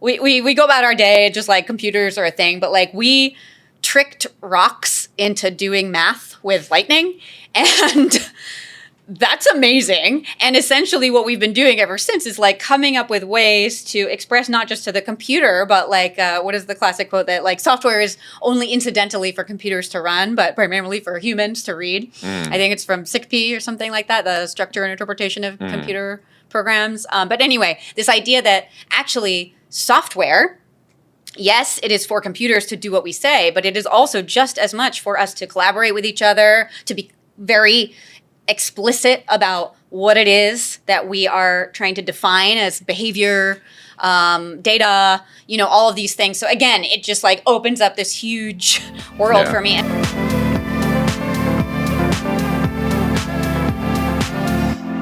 we go about our day just like computers are a thing, but like we tricked rocks into doing math with lightning, and that's amazing. And essentially what we've been doing ever since is like coming up with ways to express not just to the computer, but like, what is the classic quote that like software is only incidentally for computers to run, but primarily for humans to read. I think it's from SICP or something like that, the structure and interpretation of computer programs. But anyway, this idea that actually software, yes, it is for computers to do what we say, but it is also just as much for us to collaborate with each other, to be very explicit about what it is that we are trying to define as behavior, data, all of these things. So again, it just like opens up this huge world for me.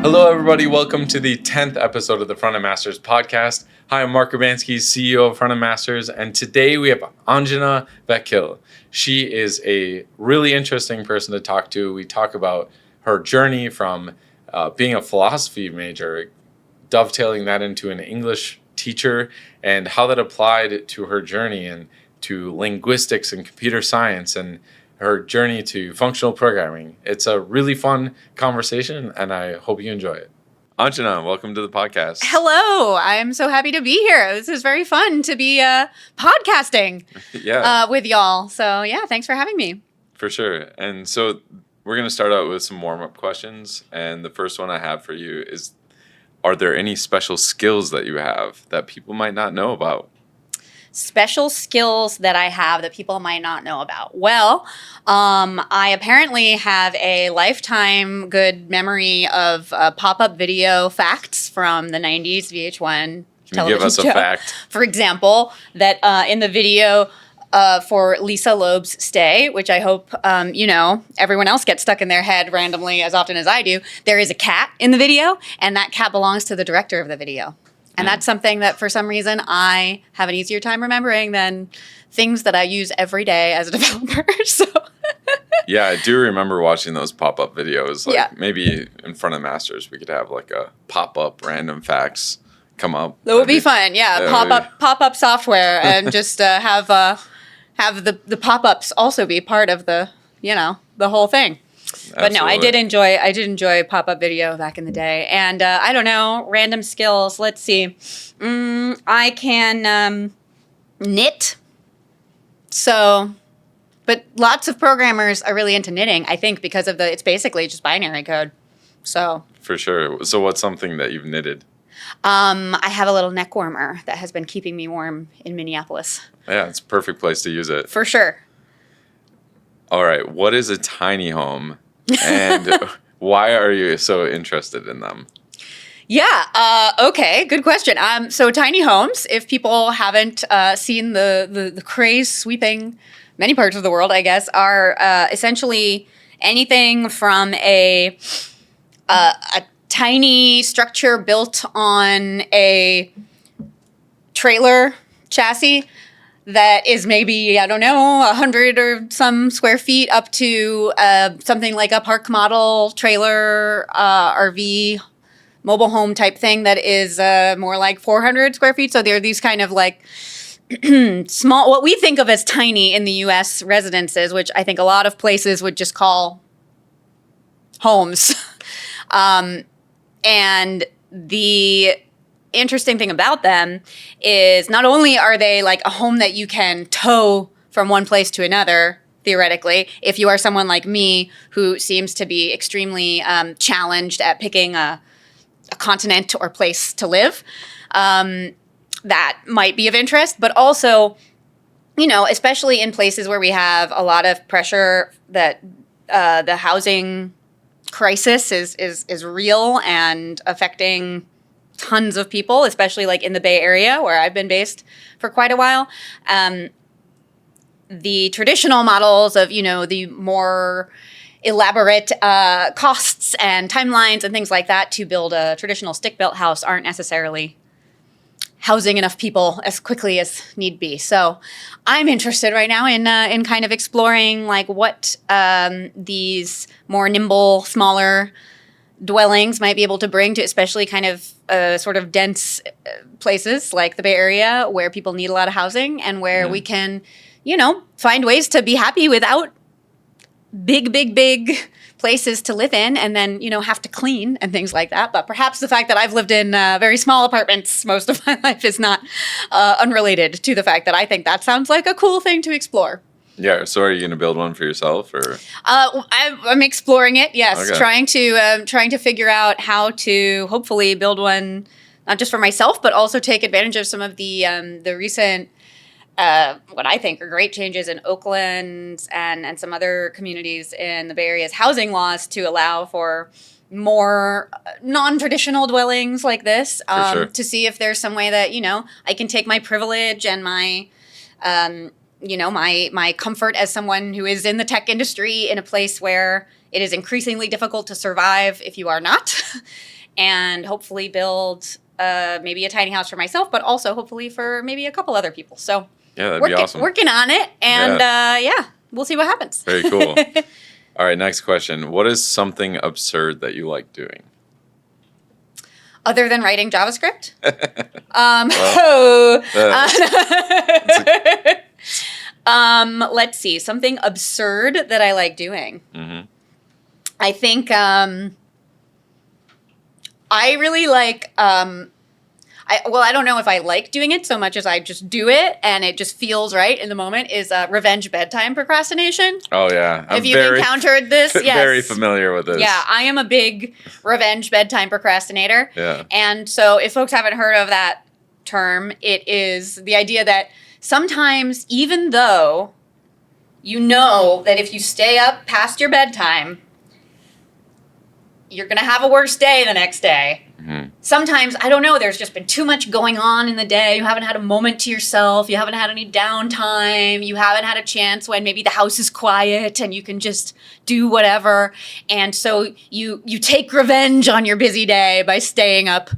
Hello, everybody. Welcome to the 10th episode of the Frontend Masters Podcast. Hi, I'm Marc, CEO of Frontend Masters, and today we have Anjana Vakil. She is a really interesting person to talk to. We talk about her journey from being a philosophy major, dovetailing that into an English teacher, and how that applied to her journey and to linguistics and computer science and her journey to functional programming. It's a really fun conversation, and I hope you enjoy it. Anjana, welcome to the podcast. Hello. I'm so happy to be here. This is very fun to be podcasting with y'all. So yeah, thanks for having me. For sure. And so we're going to start out with some warm-up questions. And the first one I have for you is, are there any special skills that you have that people might not know about? Special skills that I have that people might not know about. Well, I apparently have a lifetime good memory of pop-up video facts from the 90s VH1 television Can you give us show. A fact? For example, that in the video for Lisa Loeb's Stay, which I hope, everyone else gets stuck in their head randomly as often as I do, there is a cat in the video, and that cat belongs to the director of the video. And that's something that for some reason I have an easier time remembering than things that I use every day as a developer. So yeah, I do remember watching those pop-up videos. Maybe in Frontend Masters we could have like a pop-up random facts come up. That would be fun. Yeah, pop-up software and just have the pop-ups also be part of the whole thing. But no, I did enjoy pop-up video back in the day. And I don't know, random skills. Let's see. I can knit. So, but lots of programmers are really into knitting, I think, because of it's basically just binary code. So. For sure. So what's something that you've knitted? I have a little neck warmer that has been keeping me warm in Minneapolis. Yeah, it's a perfect place to use it. For sure. All right. What is a tiny home, and why are you so interested in them? Yeah. Okay. Good question. So tiny homes, if people haven't seen the craze sweeping many parts of the world, I guess, are essentially anything from a tiny structure built on a trailer chassis that is maybe, 100 or some square feet up to something like a park model trailer, RV, mobile home type thing that is more like 400 square feet. So there are these kind of like small, what we think of as tiny in the U.S. residences, which I think a lot of places would just call homes. And the interesting thing about them is not only are they like a home that you can tow from one place to another, theoretically, if you are someone like me who seems to be extremely challenged at picking a continent or place to live, that might be of interest, but also, especially in places where we have a lot of pressure that the housing crisis is real and affecting tons of people, especially like in the Bay Area where I've been based for quite a while. The traditional models of, the more elaborate costs and timelines and things like that to build a traditional stick-built house aren't necessarily housing enough people as quickly as need be. So I'm interested right now in kind of exploring like what these more nimble, smaller dwellings might be able to bring to especially kind of sort of dense places like the Bay Area where people need a lot of housing and where we can, find ways to be happy without big places to live in and then, have to clean and things like that. But perhaps the fact that I've lived in very small apartments most of my life is not unrelated to the fact that I think that sounds like a cool thing to explore. Yeah. So are you going to build one for yourself or? I'm exploring it. Yes. Okay. Trying to figure out how to hopefully build one, not just for myself, but also take advantage of some of the recent, what I think are great changes in Oakland and some other communities in the Bay Area's housing laws to allow for more non-traditional dwellings like this, sure. to see if there's some way that, I can take my privilege and my, my comfort as someone who is in the tech industry in a place where it is increasingly difficult to survive if you are not, and hopefully build maybe a tiny house for myself, but also hopefully for maybe a couple other people. So yeah, that'd be awesome. Working on it, and we'll see what happens. Very cool. All right, next question. What is something absurd that you like doing? Other than writing JavaScript? Let's see. Something absurd that I like doing. Mm-hmm. I think I really like... I don't know if I like doing it so much as I just do it and it just feels right in the moment, is revenge bedtime procrastination. Oh, yeah. If you've encountered this, yes. Very familiar with this. Yeah, I am a big revenge bedtime procrastinator. Yeah. And so if folks haven't heard of that term, it is the idea that sometimes even though you know that if you stay up past your bedtime, you're going to have a worse day the next day. Mm-hmm. Sometimes, I don't know, there's just been too much going on in the day. You haven't had a moment to yourself. You haven't had any downtime. You haven't had a chance when maybe the house is quiet and you can just do whatever. And so you take revenge on your busy day by staying up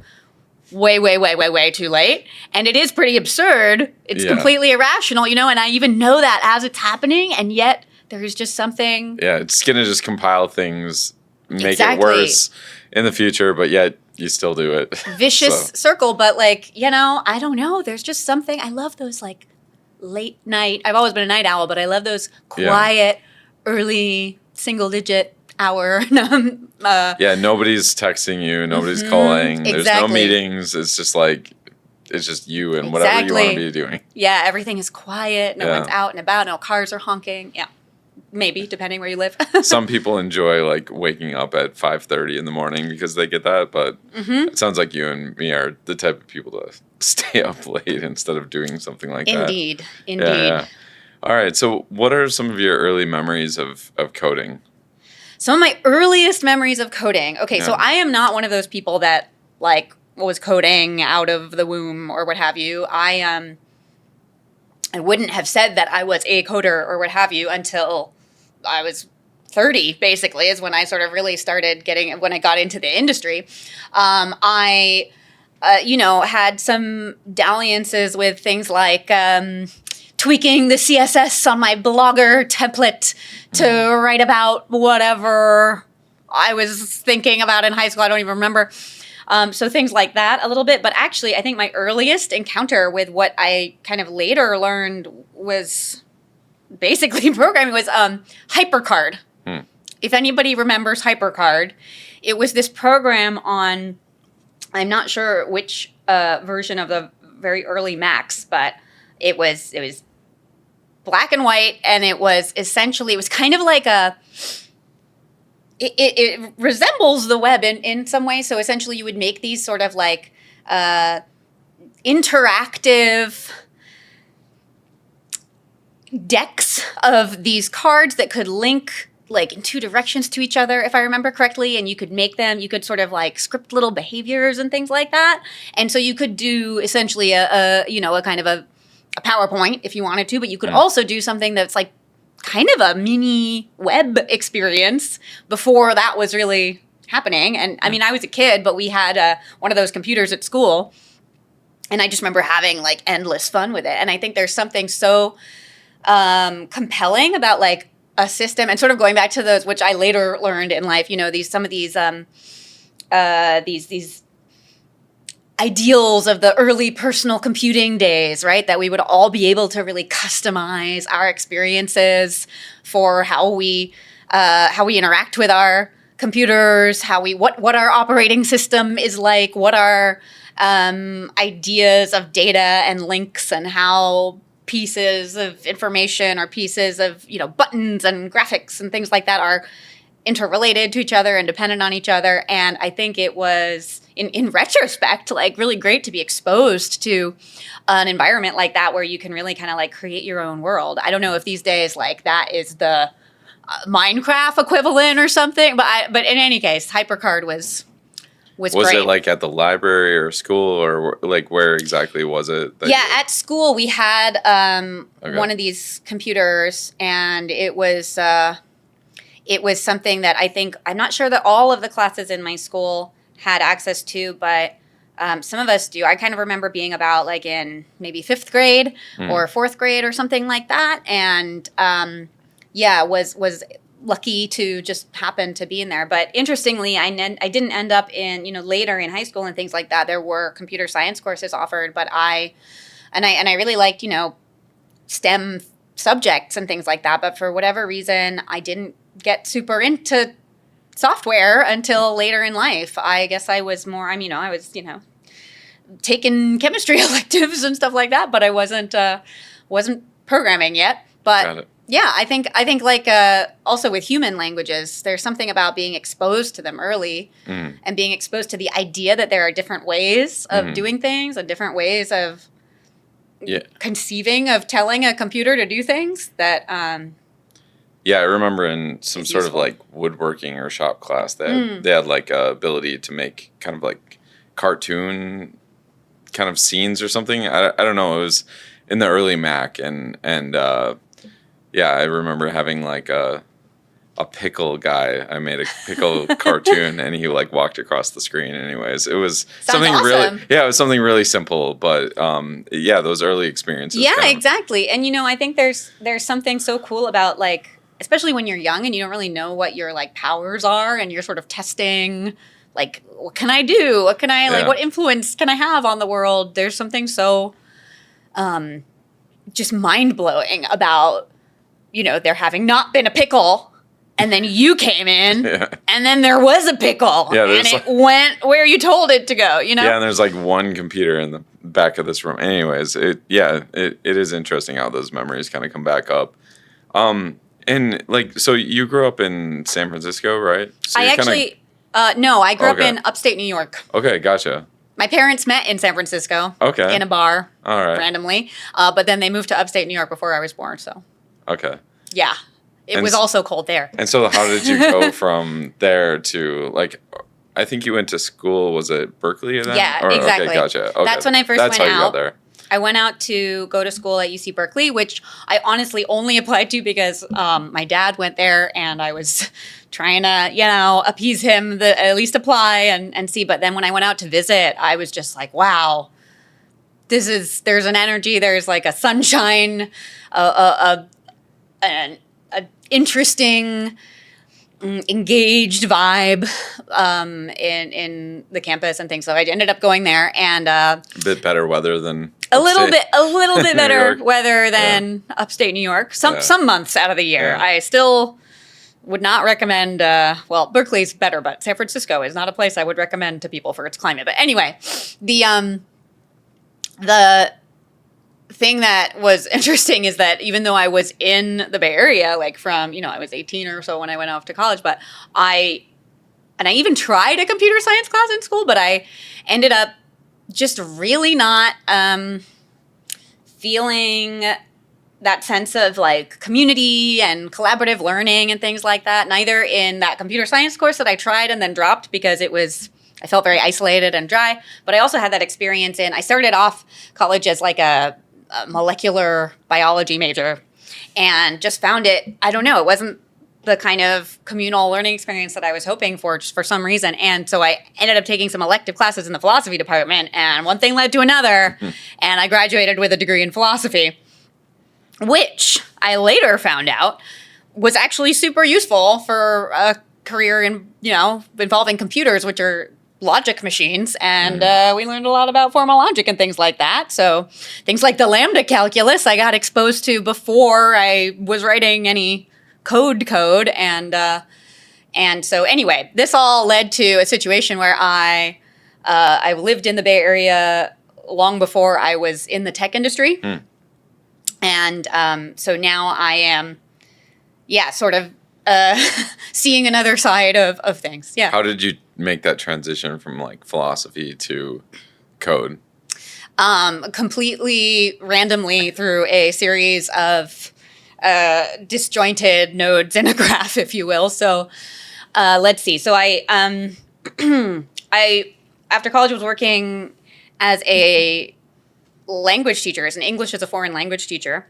way too late. And it is pretty absurd. It's completely irrational, and I even know that as it's happening. And yet there's just something. Yeah, it's going to just compile things, make it worse in the future, but yet you still do it. Vicious circle, but I don't know. There's just something. I love those late night. I've always been a night owl, but I love those quiet, early single-digit hour. Nobody's texting you. Nobody's calling. Exactly. There's no meetings. It's just it's just you and whatever you want to be doing. Yeah, everything is quiet. No one's out and about. No cars are honking. Yeah. Maybe, depending where you live. Some people enjoy waking up at 5:30 in the morning because they get that, but it sounds like you and me are the type of people to stay up late instead of doing something like that. Indeed. Yeah. All right, so what are some of your early memories of coding? Some of my earliest memories of coding. Okay, so I am not one of those people that was coding out of the womb or what have you. I wouldn't have said that I was a coder or what have you until I was 30, basically, is when I sort of really started when I got into the industry. I had some dalliances with things like tweaking the CSS on my Blogger template to write about whatever I was thinking about in high school. I don't even remember. So things like that a little bit. But actually, I think my earliest encounter with what I kind of later learned was basically programming was HyperCard. If anybody remembers HyperCard, it was this program on, I'm not sure which version of the very early Macs, but it was black and white, and it was kind of like it resembles the web in some way. So essentially you would make these sort of interactive decks of these cards that could link in two directions to each other, if I remember correctly, and you could make them, you could sort of script little behaviors and things like that. And so you could do essentially a kind of a PowerPoint if you wanted to, but you could also do something that's kind of a mini web experience before that was really happening. And I mean, I was a kid, but we had one of those computers at school, and I just remember having endless fun with it. And I think there's something so compelling about a system, and sort of going back to those, which I later learned in life, some of these these ideals of the early personal computing days, right? That we would all be able to really customize our experiences for how we interact with our computers, what our operating system is like, what our ideas of data and links, and how pieces of information or pieces of buttons and graphics and things like that are interrelated to each other and dependent on each other. And I think it was, in retrospect, like really great to be exposed to an environment like that where you can really kind of like create your own world. I don't know if these days like that is the Minecraft equivalent or something, but in any case, HyperCard was great. it like at the library or school, or like where exactly was it? At school we had one of these computers, and it was something that I'm not sure that all of the classes in my school had access to, but some of us do. I kind of remember being about like in maybe 5th grade or 4th grade or something like that, and was lucky to just happen to be in there. But interestingly, I didn't end up in, later in high school and things like that. There were computer science courses offered, but I really liked, STEM subjects and things like that. But for whatever reason, I didn't get super into software until later in life. I guess I was more, I was, taking chemistry electives and stuff like that, but I wasn't programming yet. But Got it. yeah, I think like also with human languages, there's something about being exposed to them early and being exposed to the idea that there are different ways of doing things and different ways of conceiving of telling a computer to do things that. I remember in some sort of like woodworking or shop class that they had like a ability to make kind of like cartoon kind of scenes or something. I don't know. It was in the early Mac, and I remember having like a pickle guy. I made a pickle cartoon, and he like walked across the screen. Anyways, it was something awesome. it was something really simple, but those early experiences. Yeah, exactly. And I think there's something so cool about like, especially when you're young and you don't really know what your like powers are, and you're sort of testing like, what can I do? What can I like? What influence can I have on the world? There's something so just mind blowing about there having not been a pickle, and then you came in, and then there was a pickle, and it went where you told it to go. Yeah, and there's like one computer in the back of this room. Anyways, it is interesting how those memories kind of come back up. And like, so you grew up in San Francisco, right? So I actually, no, I grew up in upstate New York. Okay, gotcha. My parents met in San Francisco. Okay. In a bar. All right. Randomly. But then they moved to upstate New York before I was born, so. Okay. Yeah. It was also cold there. And so how did you go from there to, like, I think you went to school, was it Berkeley then? Yeah, exactly. Okay, gotcha. Okay. That's when I first went out. That's how you got there. I went out to go to school at UC Berkeley, which I honestly only applied to because my dad went there, and I was trying to, appease him, at least apply and see. But then when I went out to visit, I was just like, wow, there's an energy, there's like a sunshine, an interesting, engaged vibe in the campus and things. So I ended up going there, and a bit better weather than a little bit better weather than upstate New York. Some months out of the year. I still would not recommend. Berkeley's better, but San Francisco is not a place I would recommend to people for its climate. But anyway, the thing that was interesting is that even though I was in the Bay Area, like from, I was 18 or so when I went off to college, but I even tried a computer science class in school, but I ended up just really not feeling that sense of like community and collaborative learning and things like that, neither in that computer science course that I tried and then dropped because I felt very isolated and dry, but I also had that experience I started off college as like a molecular biology major and just found it, I don't know, it wasn't the kind of communal learning experience that I was hoping for just for some reason. And so I ended up taking some elective classes in the philosophy department, and one thing led to another, and I graduated with a degree in philosophy, which I later found out was actually super useful for a career in, involving computers, which are logic machines, and we learned a lot about formal logic and things like that. So things like the lambda calculus I got exposed to before I was writing any code, and so anyway, this all led to a situation where I lived in the Bay Area long before I was in the tech industry, and so now I am, sort of seeing another side of things. Yeah. How did you make that transition from like philosophy to code? Completely randomly through a series of disjointed nodes in a graph, if you will. So let's see. So I after college was working as a language teacher, as an English as a foreign language teacher,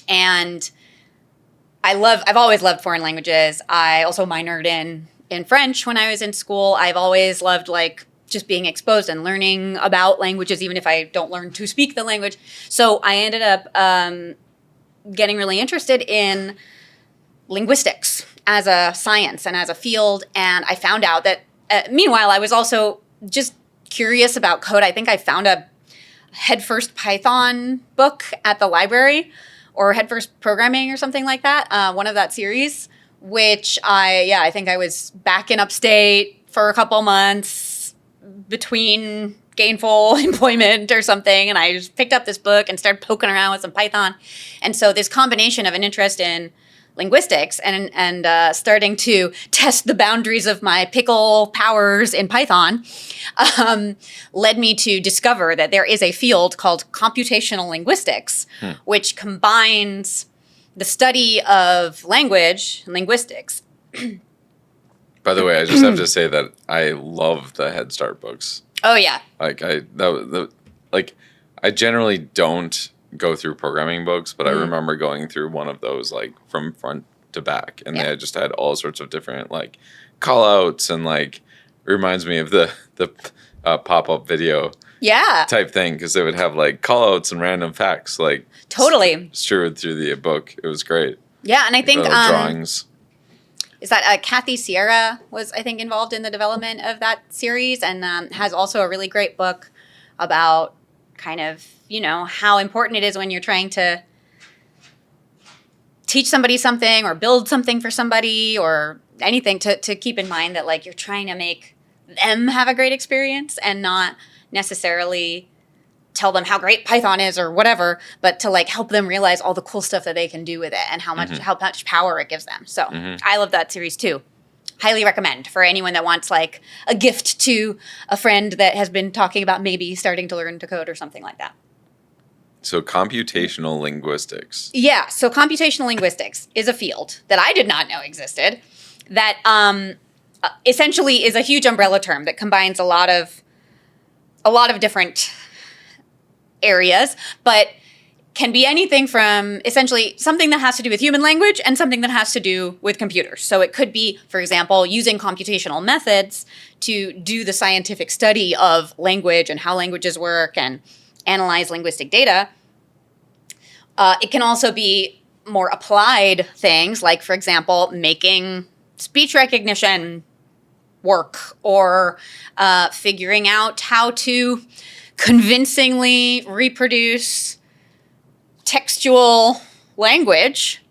and I've always loved foreign languages. I also minored in French when I was in school. I've always loved like just being exposed and learning about languages, even if I don't learn to speak the language. So I ended up getting really interested in linguistics as a science and as a field. And I found out that, meanwhile, I was also just curious about code. I think I found a Headfirst Python book at the library, or Headfirst Programming or something like that, one of that series, which I think I was back in upstate for a couple months between gainful employment or something, and I just picked up this book and started poking around with some Python. And so this combination of an interest in linguistics and starting to test the boundaries of my pickle powers in Python led me to discover that there is a field called computational linguistics, which combines the study of language and linguistics. By the way, I just have to say that I love the Head Start books. Oh yeah. Like I generally don't go through programming books, but I remember going through one of those like from front to back, and they just had all sorts of different like call outs, and like reminds me of the pop-up video type thing, because they would have like call outs and random facts like totally strewed through the book. It was great. Yeah, and I think drawings. Is that Kathy Sierra was, I think, involved in the development of that series, and has also a really great book about kind of, how important it is when you're trying to teach somebody something or build something for somebody or anything, to keep in mind that like you're trying to make them have a great experience and not necessarily tell them how great Python is or whatever, but to like help them realize all the cool stuff that they can do with it and how much power it gives them. So I love that series too. Highly recommend for anyone that wants like a gift to a friend that has been talking about maybe starting to learn to code or something like that. So computational linguistics. Yeah. So computational linguistics is a field that I did not know existed, that essentially is a huge umbrella term that combines a lot of different areas, but can be anything from essentially something that has to do with human language and something that has to do with computers. So it could be, for example, using computational methods to do the scientific study of language and how languages work and analyze linguistic data. It can also be more applied things like, for example, making speech recognition work, or figuring out how to convincingly reproduce textual language,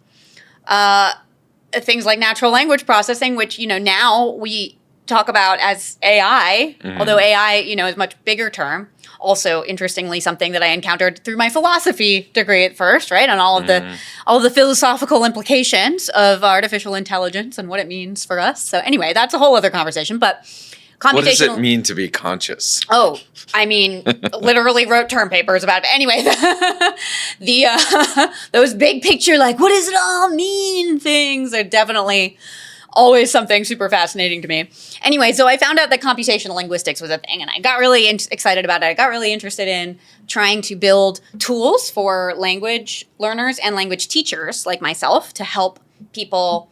things like natural language processing, which, now we talk about as AI, although AI, is a much bigger term. Also, interestingly, something that I encountered through my philosophy degree at first, right? And all of the philosophical implications of artificial intelligence and what it means for us. So anyway, that's a whole other conversation, but what does it mean to be conscious? Oh, I mean, literally wrote term papers about it. Anyway, those big picture, like, what does it all mean things are definitely always something super fascinating to me. Anyway, so I found out that computational linguistics was a thing, and I got really excited about it. I got really interested in trying to build tools for language learners and language teachers like myself to help people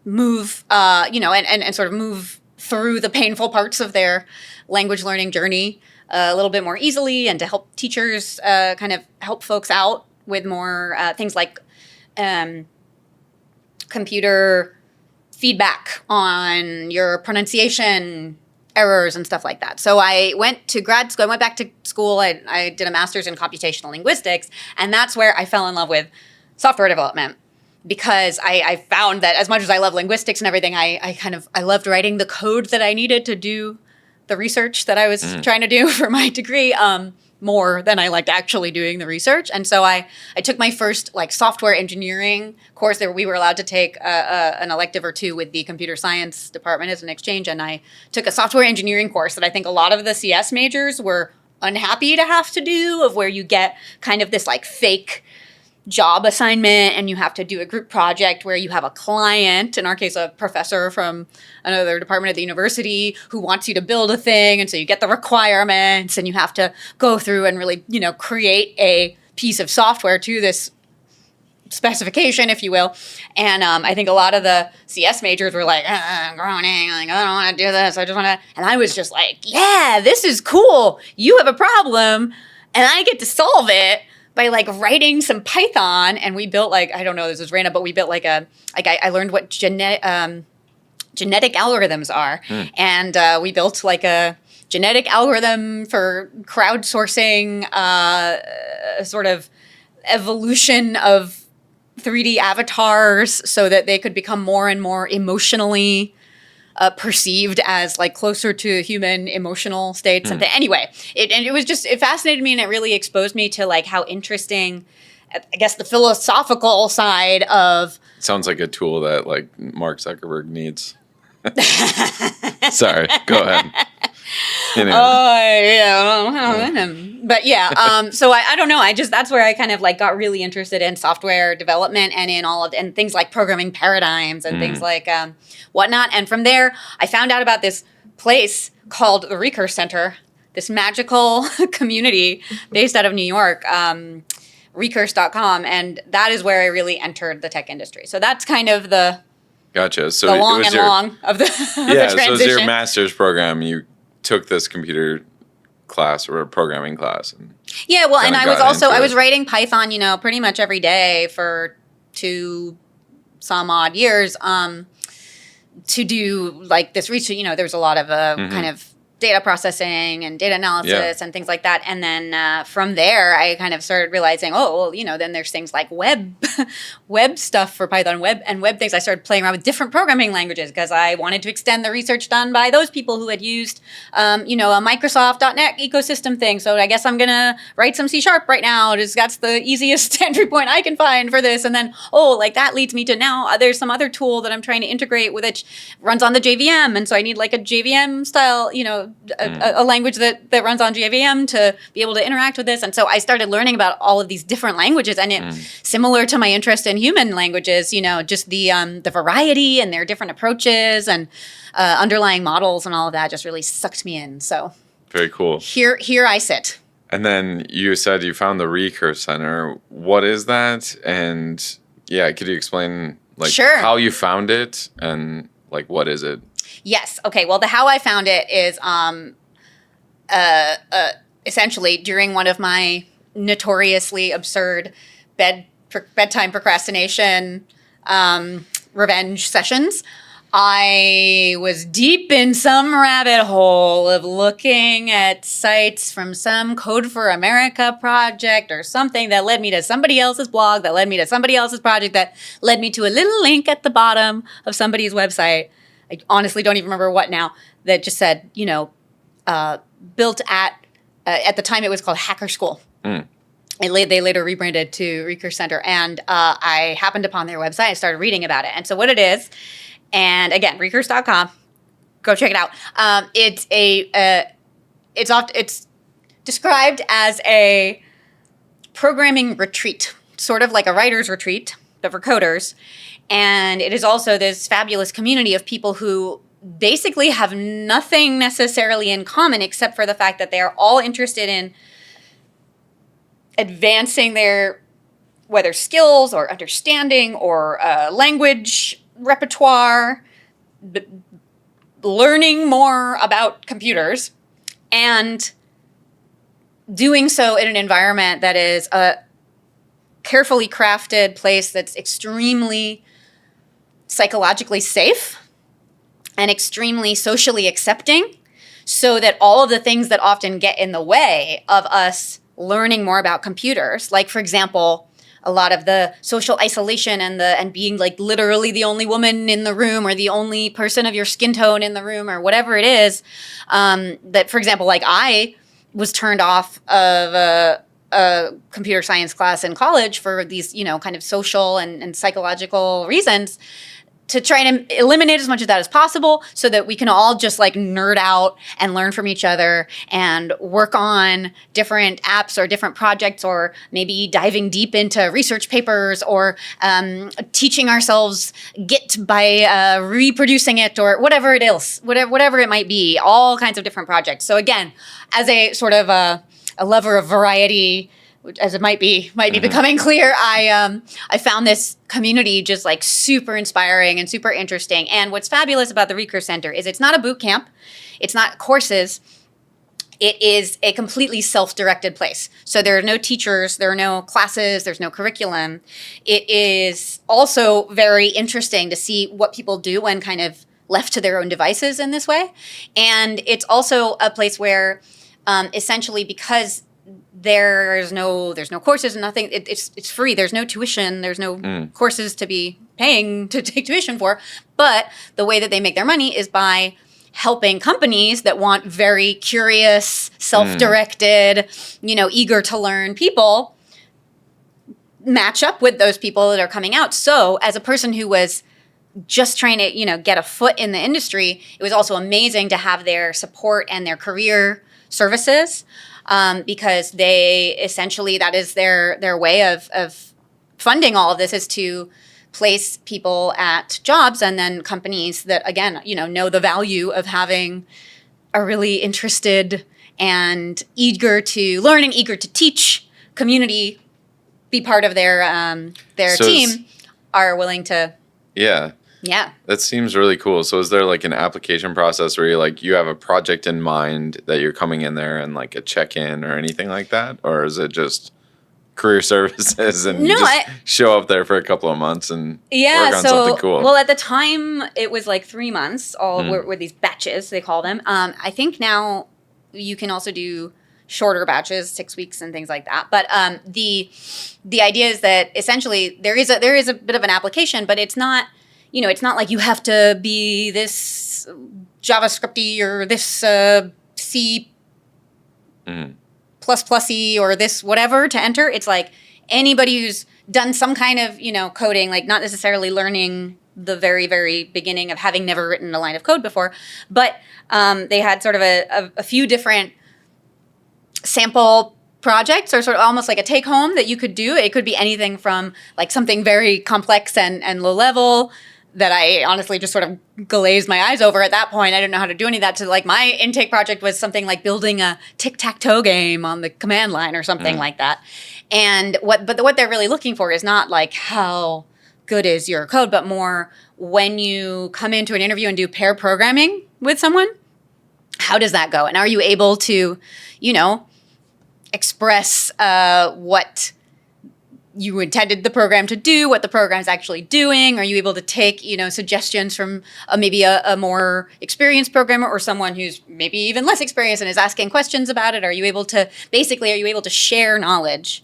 move, and sort of move through the painful parts of their language learning journey a little bit more easily, and to help teachers kind of help folks out with more things like computer feedback on your pronunciation errors and stuff like that. So I went to grad school. I went back to school. I did a master's in computational linguistics, and that's where I fell in love with software development, because I found that as much as I love linguistics and everything, I loved writing the code that I needed to do the research that I was trying to do for my degree, more than I liked actually doing the research. And so I took my first like software engineering course there. We were allowed to take an elective or two with the computer science department as an exchange. And I took a software engineering course that I think a lot of the CS majors were unhappy to have to do, of where you get kind of this like fake job assignment and you have to do a group project where you have a client, in our case a professor from another department at the university, who wants you to build a thing, and so you get the requirements and you have to go through and really, create a piece of software to this specification, if you will. And I think a lot of the CS majors were like, groaning, like, I don't want to do this, I just want to, and I was just like, yeah, this is cool. You have a problem and I get to solve it by like writing some Python. And we built like, I don't know, this is random, but we built like I learned what genetic algorithms are. And we built like a genetic algorithm for crowdsourcing sort of evolution of 3D avatars so that they could become more and more emotionally perceived as like closer to human emotional states. And anyway, it fascinated me, and it really exposed me to like how interesting, I guess, the philosophical side of. Sounds like a tool that like Mark Zuckerberg needs. Sorry, go ahead. But yeah, so I don't know. That's where I kind of like got really interested in software development and in and things like programming paradigms and things like whatnot. And from there, I found out about this place called the Recurse Center, this magical community based out of New York, recurse.com. And that is where I really entered the tech industry. So that's kind of the Gotcha. So the long of the transition. So it was your master's program. You took this computer class or a programming class. And and I was writing Python, pretty much every day for 2 some odd years to do like this research. There was a lot of kind of data processing and data analysis and things like that. And then from there, I kind of started realizing, then there's things like web stuff for Python, web things. I started playing around with different programming languages because I wanted to extend the research done by those people who had used, a Microsoft.NET ecosystem thing. So I guess I'm going to write some C# right now. That's the easiest entry point I can find for this. And then, that leads me to now there's some other tool that I'm trying to integrate with it, runs on the JVM. And so I need like a JVM style, a language that runs on JVM to be able to interact with this. And so I started learning about all of these different languages, and it similar to my interest in human languages, just the variety and their different approaches and underlying models and all of that just really sucked me in. So very cool. Here I sit. And then you said you found the Recurse Center. What is that? And could you explain how you found it and like what is it? Yes. Okay. Well, the how I found it is essentially during one of my notoriously absurd bedtime procrastination revenge sessions, I was deep in some rabbit hole of looking at sites from some Code for America project or something that led me to somebody else's blog, that led me to somebody else's project, that led me to a little link at the bottom of somebody's website. I honestly don't even remember what now, that just said, built at the time it was called Hacker School. They later rebranded to Recurse Center. And I happened upon their website. I started reading about it. And so what it is, and again, recurse.com, go check it out. It's described as a programming retreat, sort of like a writer's retreat, but for coders. And it is also this fabulous community of people who basically have nothing necessarily in common except for the fact that they are all interested in advancing their, whether skills or understanding or language repertoire, learning more about computers, and doing so in an environment that is a carefully crafted place that's extremely psychologically safe and extremely socially accepting, so that all of the things that often get in the way of us learning more about computers, like, for example, a lot of the social isolation and being like literally the only woman in the room or the only person of your skin tone in the room or whatever it is, that, for example, like I was turned off of a computer science class in college for these, kind of social and psychological reasons, to try and eliminate as much of that as possible so that we can all just like nerd out and learn from each other and work on different apps or different projects, or maybe diving deep into research papers, or teaching ourselves Git by reproducing it, or whatever it is, whatever it might be, all kinds of different projects. So again, as a sort of a lover of variety, as it might be becoming clear, I found this community just like super inspiring and super interesting. And what's fabulous about the Recurse Center is it's not a boot camp, it's not courses, it is a completely self-directed place. So there are no teachers, there are no classes, there's no curriculum. It is also very interesting to see what people do when kind of left to their own devices in this way. And it's also a place where essentially, because there's no courses and nothing, it's free. There's no tuition. There's no courses to be paying to take tuition for. But the way that they make their money is by helping companies that want very curious, self-directed, eager to learn people match up with those people that are coming out. So as a person who was just trying to, get a foot in the industry, it was also amazing to have their support and their career services. Because they essentially, that is their way of funding all of this, is to place people at jobs, and then companies that, again, know the value of having a really interested and eager to learn and eager to teach community be part of their team, are willing to. Yeah. Yeah. That seems really cool. So is there like an application process where you have a project in mind that you're coming in there and like a check-in or anything like that? Or is it just career services and you just show up there for a couple of months and work on something cool? Well, at the time it was like 3 months, all were these batches, they call them. I think now you can also do shorter batches, 6 weeks and things like that. But the idea is that essentially there is a bit of an application, but it's not, it's not like you have to be this JavaScripty or this C ++y or this whatever to enter. It's like anybody who's done some kind of, coding, like not necessarily learning the very, very beginning of having never written a line of code before, but they had sort of a few different sample projects, or sort of almost like a take home that you could do. It could be anything from like something very complex and low level that I honestly just sort of glazed my eyes over at that point. I didn't know how to do any of that. To like my intake project was something like building a tic-tac-toe game on the command line or something like that. And what they're really looking for is not like how good is your code, but more when you come into an interview and do pair programming with someone, how does that go? And are you able to, express what you intended the program to do, what the program's actually doing? Are you able to take, suggestions from maybe a more experienced programmer, or someone who's maybe even less experienced and is asking questions about it? Are you able to share knowledge?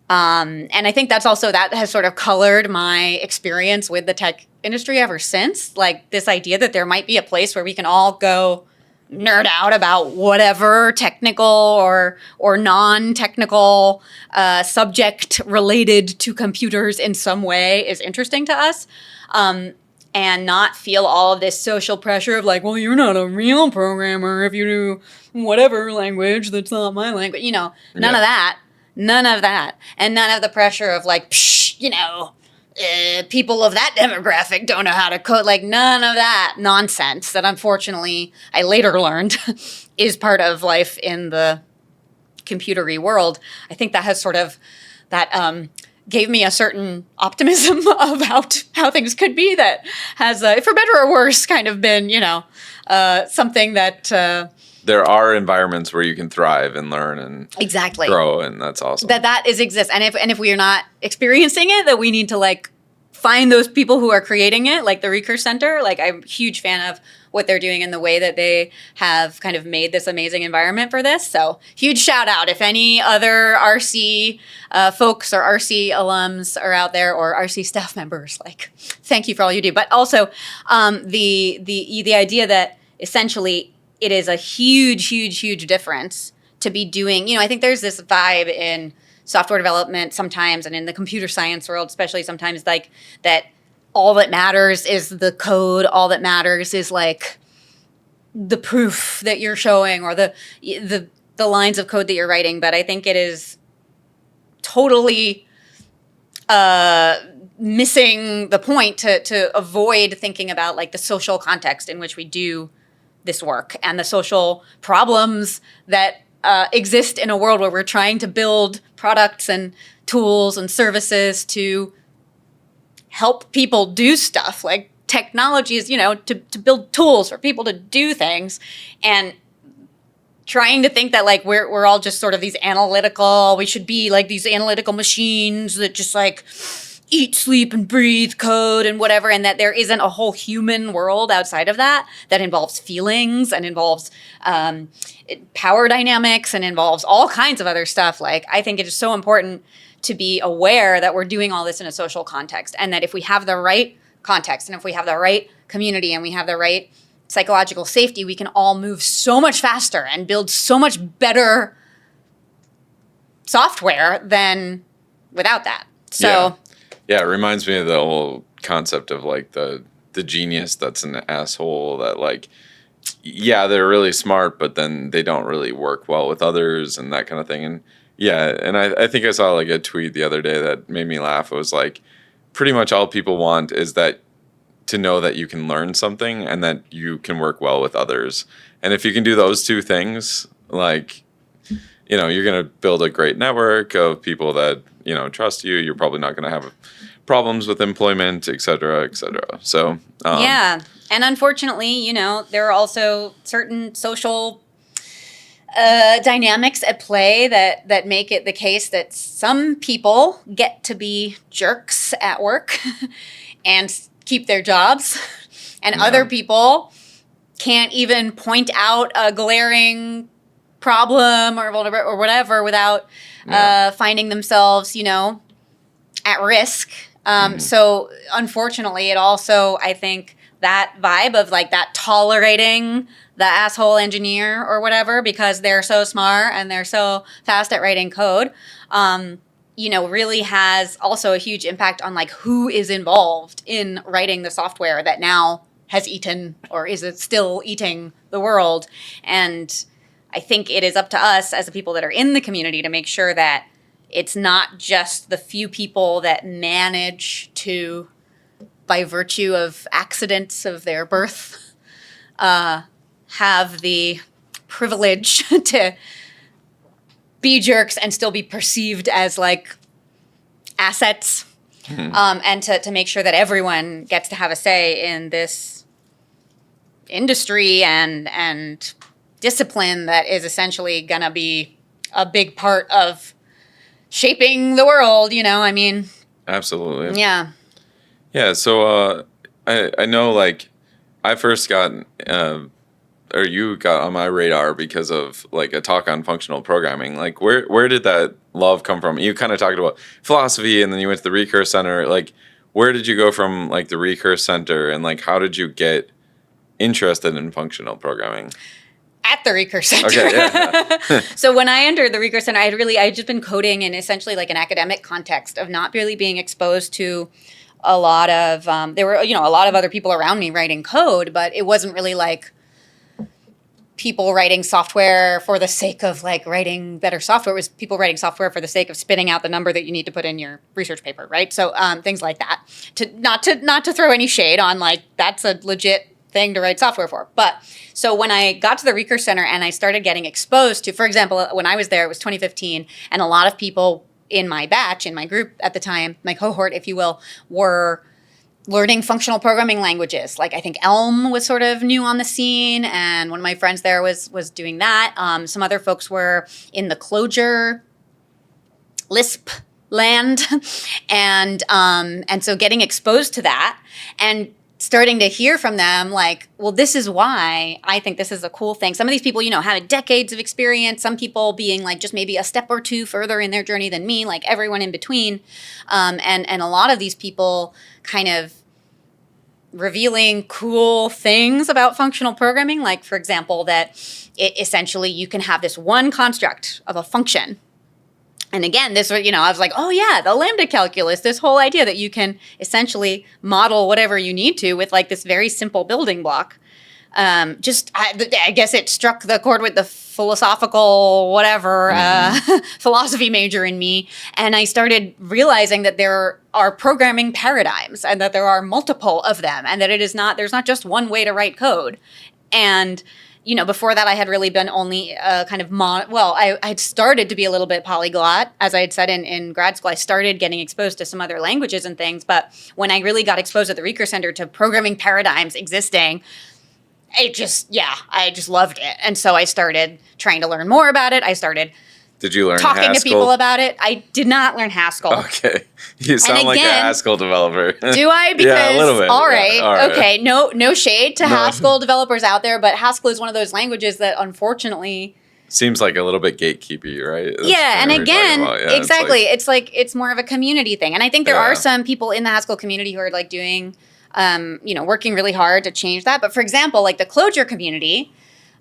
And I think that has sort of colored my experience with the tech industry ever since. Like this idea that there might be a place where we can all go nerd out about whatever technical or non-technical subject related to computers in some way is interesting to us, and not feel all of this social pressure of like, well, you're not a real programmer if you do whatever language that's not my language. None of that, and none of the pressure of like, people of that demographic don't know how to code. Like none of that nonsense that unfortunately I later learned is part of life in the computery world. I think that has sort of gave me a certain optimism about how things could be, that has, for better or worse, kind of been, something that... there are environments where you can thrive and learn and grow, and that's awesome. That exists, and if we are not experiencing it, that we need to like find those people who are creating it, like the Recurse Center. Like, I'm a huge fan of what they're doing and the way that they have kind of made this amazing environment for this. So huge shout out if any other RC folks or RC alums are out there, or RC staff members, like, thank you for all you do. But also the idea that essentially it is a huge difference to be doing, I think there's this vibe in software development sometimes, and in the computer science world especially sometimes, like, that all that matters is the code. All that matters is like the proof that you're showing, or the lines of code that you're writing. But I think it is totally missing the point to avoid thinking about, like, the social context in which we do this work, and the social problems that exist in a world where we're trying to build products and tools and services to help people do stuff. Like, technology is, to build tools for people to do things, and trying to think that, like, we're all just sort of these analytical, we should be like these analytical machines that just, like, eat, sleep, and breathe code and whatever, and that there isn't a whole human world outside of that involves feelings and involves power dynamics and involves all kinds of other stuff. Like, I think it is so important to be aware that we're doing all this in a social context, and that if we have the right context, and if we have the right community, and we have the right psychological safety, we can all move so much faster and build so much better software than without that. So yeah, it reminds me of the whole concept of, like, the genius that's an asshole, that, like, yeah, they're really smart, but then they don't really work well with others and that kind of thing. And yeah, and I think I saw, like, a tweet the other day that made me laugh. It was like, pretty much all people want is that to know that you can learn something and that you can work well with others. And if you can do those two things, like, you're going to build a great network of people that, trust you. You're probably not going to have problems with employment, et cetera, et cetera. So, yeah. And unfortunately, there are also certain social dynamics at play that make it the case that some people get to be jerks at work and keep their jobs, and other people can't even point out a glaring problem or whatever without finding themselves, at risk. So unfortunately, it also, I think, that vibe of, like, that tolerating the asshole engineer or whatever because they're so smart and they're so fast at writing code, really has also a huge impact on, like, who is involved in writing the software that now has eaten, or is it still eating, the world. And I think it is up to us as the people that are in the community to make sure that it's not just the few people that manage to, by virtue of accidents of their birth, have the privilege to be jerks and still be perceived as, like, assets, and to make sure that everyone gets to have a say in this industry and discipline that is essentially going to be a big part of shaping the world, I mean. Absolutely. Yeah. Yeah, so I know, like, I first got, or you got on my radar because of, like, a talk on functional programming. Like, where did that love come from? You kind of talked about philosophy, and then you went to the Recurse Center. Like, where did you go from, like, the Recurse Center, and, like, how did you get interested in functional programming? At the Recurse Center. Okay, yeah. So when I entered the Recurse Center, I'd just been coding in essentially, like, an academic context of not really being exposed to a lot of, there were, a lot of other people around me writing code, but it wasn't really, like, people writing software for the sake of, like, writing better software. It was people writing software for the sake of spitting out the number that you need to put in your research paper, right? So things like that. Not to throw any shade on, like, that's a legit thing to write software for. But so when I got to the Recurse Center and I started getting exposed to, for example, when I was there, it was 2015, and a lot of people in my batch, in my group at the time, my cohort, if you will, were learning functional programming languages. Like, I think Elm was sort of new on the scene, and one of my friends there was doing that. Some other folks were in the Clojure, Lisp land. And so getting exposed to that and starting to hear from them like, well, this is why I think this is a cool thing. Some of these people, have decades of experience. Some people being like just maybe a step or two further in their journey than me, like everyone in between. And a lot of these people kind of revealing cool things about functional programming. Like, for example, that essentially you can have this one construct of a function. And again, this, I was like, oh yeah, the lambda calculus, this whole idea that you can essentially model whatever you need to with like this very simple building block. I guess it struck the chord with the philosophical whatever philosophy major in me. And I started realizing that there are programming paradigms and that there are multiple of them and that there's not just one way to write code. And before that, I had really been only kind of I had started to be a little bit polyglot. As I had said in grad school, I started getting exposed to some other languages and things. But when I really got exposed at the Recur Center to programming paradigms existing, I just loved it. And so I started trying to learn more about it. I started Did you learn talking Haskell? to people about it. I did not learn Haskell. Okay. You sound like a Haskell developer. Do I? Because, yeah, a little bit. All right. Yeah, all right. Okay. No shade to Haskell developers out there, but Haskell is one of those languages that unfortunately seems like a little bit gatekeepy, right? That's and again, exactly. It's it's more of a community thing. And I think there are some people in the Haskell community who are like doing working really hard to change that. But for example, like the Clojure community,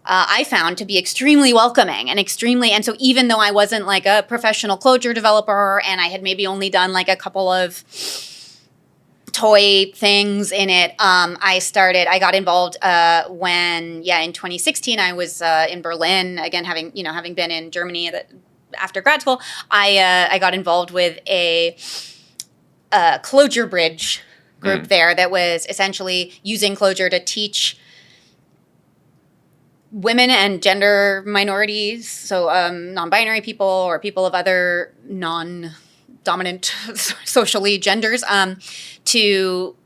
I found to be extremely welcoming and so even though I wasn't like a professional Clojure developer and I had maybe only done like a couple of toy things in it, I got involved when in 2016 I was in Berlin again, having been in Germany after grad school. I got involved with a Clojure bridge group there that was essentially using Clojure to teach women and gender minorities, so non-binary people or people of other non-dominant socially genders, to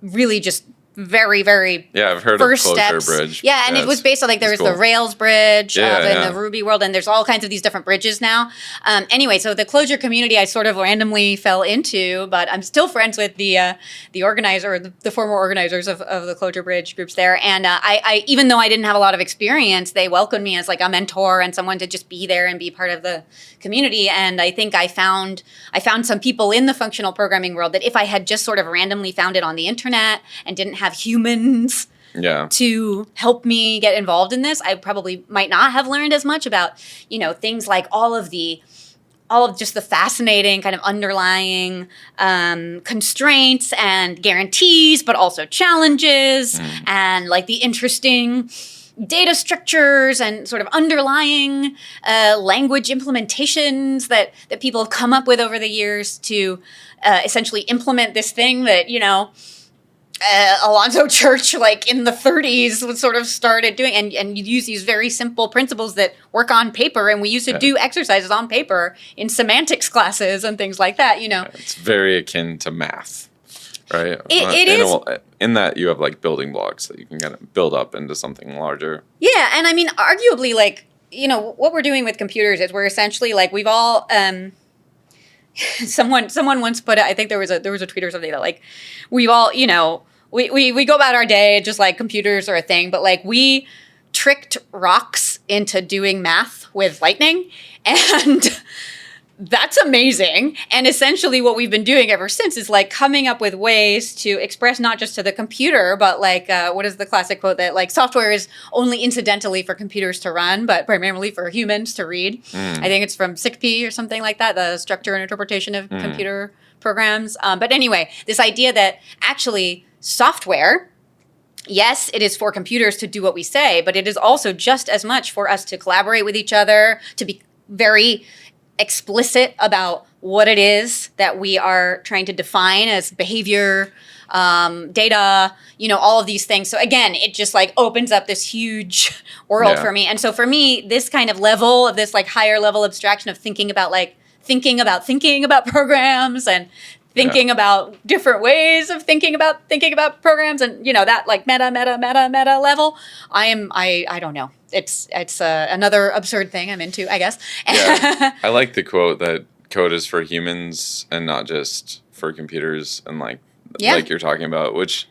really just very, very I've heard first of Clojure steps. Bridge. Yeah, and it was based on like there was the Rails bridge in the Ruby world, and there's all kinds of these different bridges now. Anyway, so the Clojure community I sort of randomly fell into, but I'm still friends with the organizer, the former organizers of the Clojure Bridge groups there. And I even though I didn't have a lot of experience, they welcomed me as like a mentor and someone to just be there and be part of the community. And I think I found some people in the functional programming world that if I had just sort of randomly found it on the internet and didn't have humans to help me get involved in this, I probably might not have learned as much about, things like all of just the fascinating kind of underlying constraints and guarantees, but also challenges and like the interesting data structures and sort of underlying language implementations that people have come up with over the years to essentially implement this thing that, Alonzo Church, like in the 30s, was sort of started doing, and you use these very simple principles that work on paper, and we used to do exercises on paper in semantics classes and things like that. It's very akin to math, right? It is. In that you have like building blocks that you can kind of build up into something larger. Yeah, and I mean, arguably, like what we're doing with computers is we're essentially like we've all. Someone once put it. I think there was a tweet or something that like we've all we go about our day just like computers are a thing, but like we tricked rocks into doing math with lightning, and that's amazing. And essentially what we've been doing ever since is like coming up with ways to express not just to the computer, but like what is the classic quote that like software is only incidentally for computers to run, but primarily for humans to read. I think it's from SICP or something like that, the structure and interpretation of computer programs. But anyway, this idea that actually software, yes, it is for computers to do what we say, but it is also just as much for us to collaborate with each other, to be very explicit about what it is that we are trying to define as behavior, data, all of these things. So again, it just like opens up this huge world for me. And so for me, this kind of level of this like higher level abstraction of thinking about programs and thinking about different ways of thinking about programs and that like meta level. I don't know. It's another absurd thing I'm into, I guess. Yeah. I like the quote that code is for humans and not just for computers and like Yeah. you're talking about, which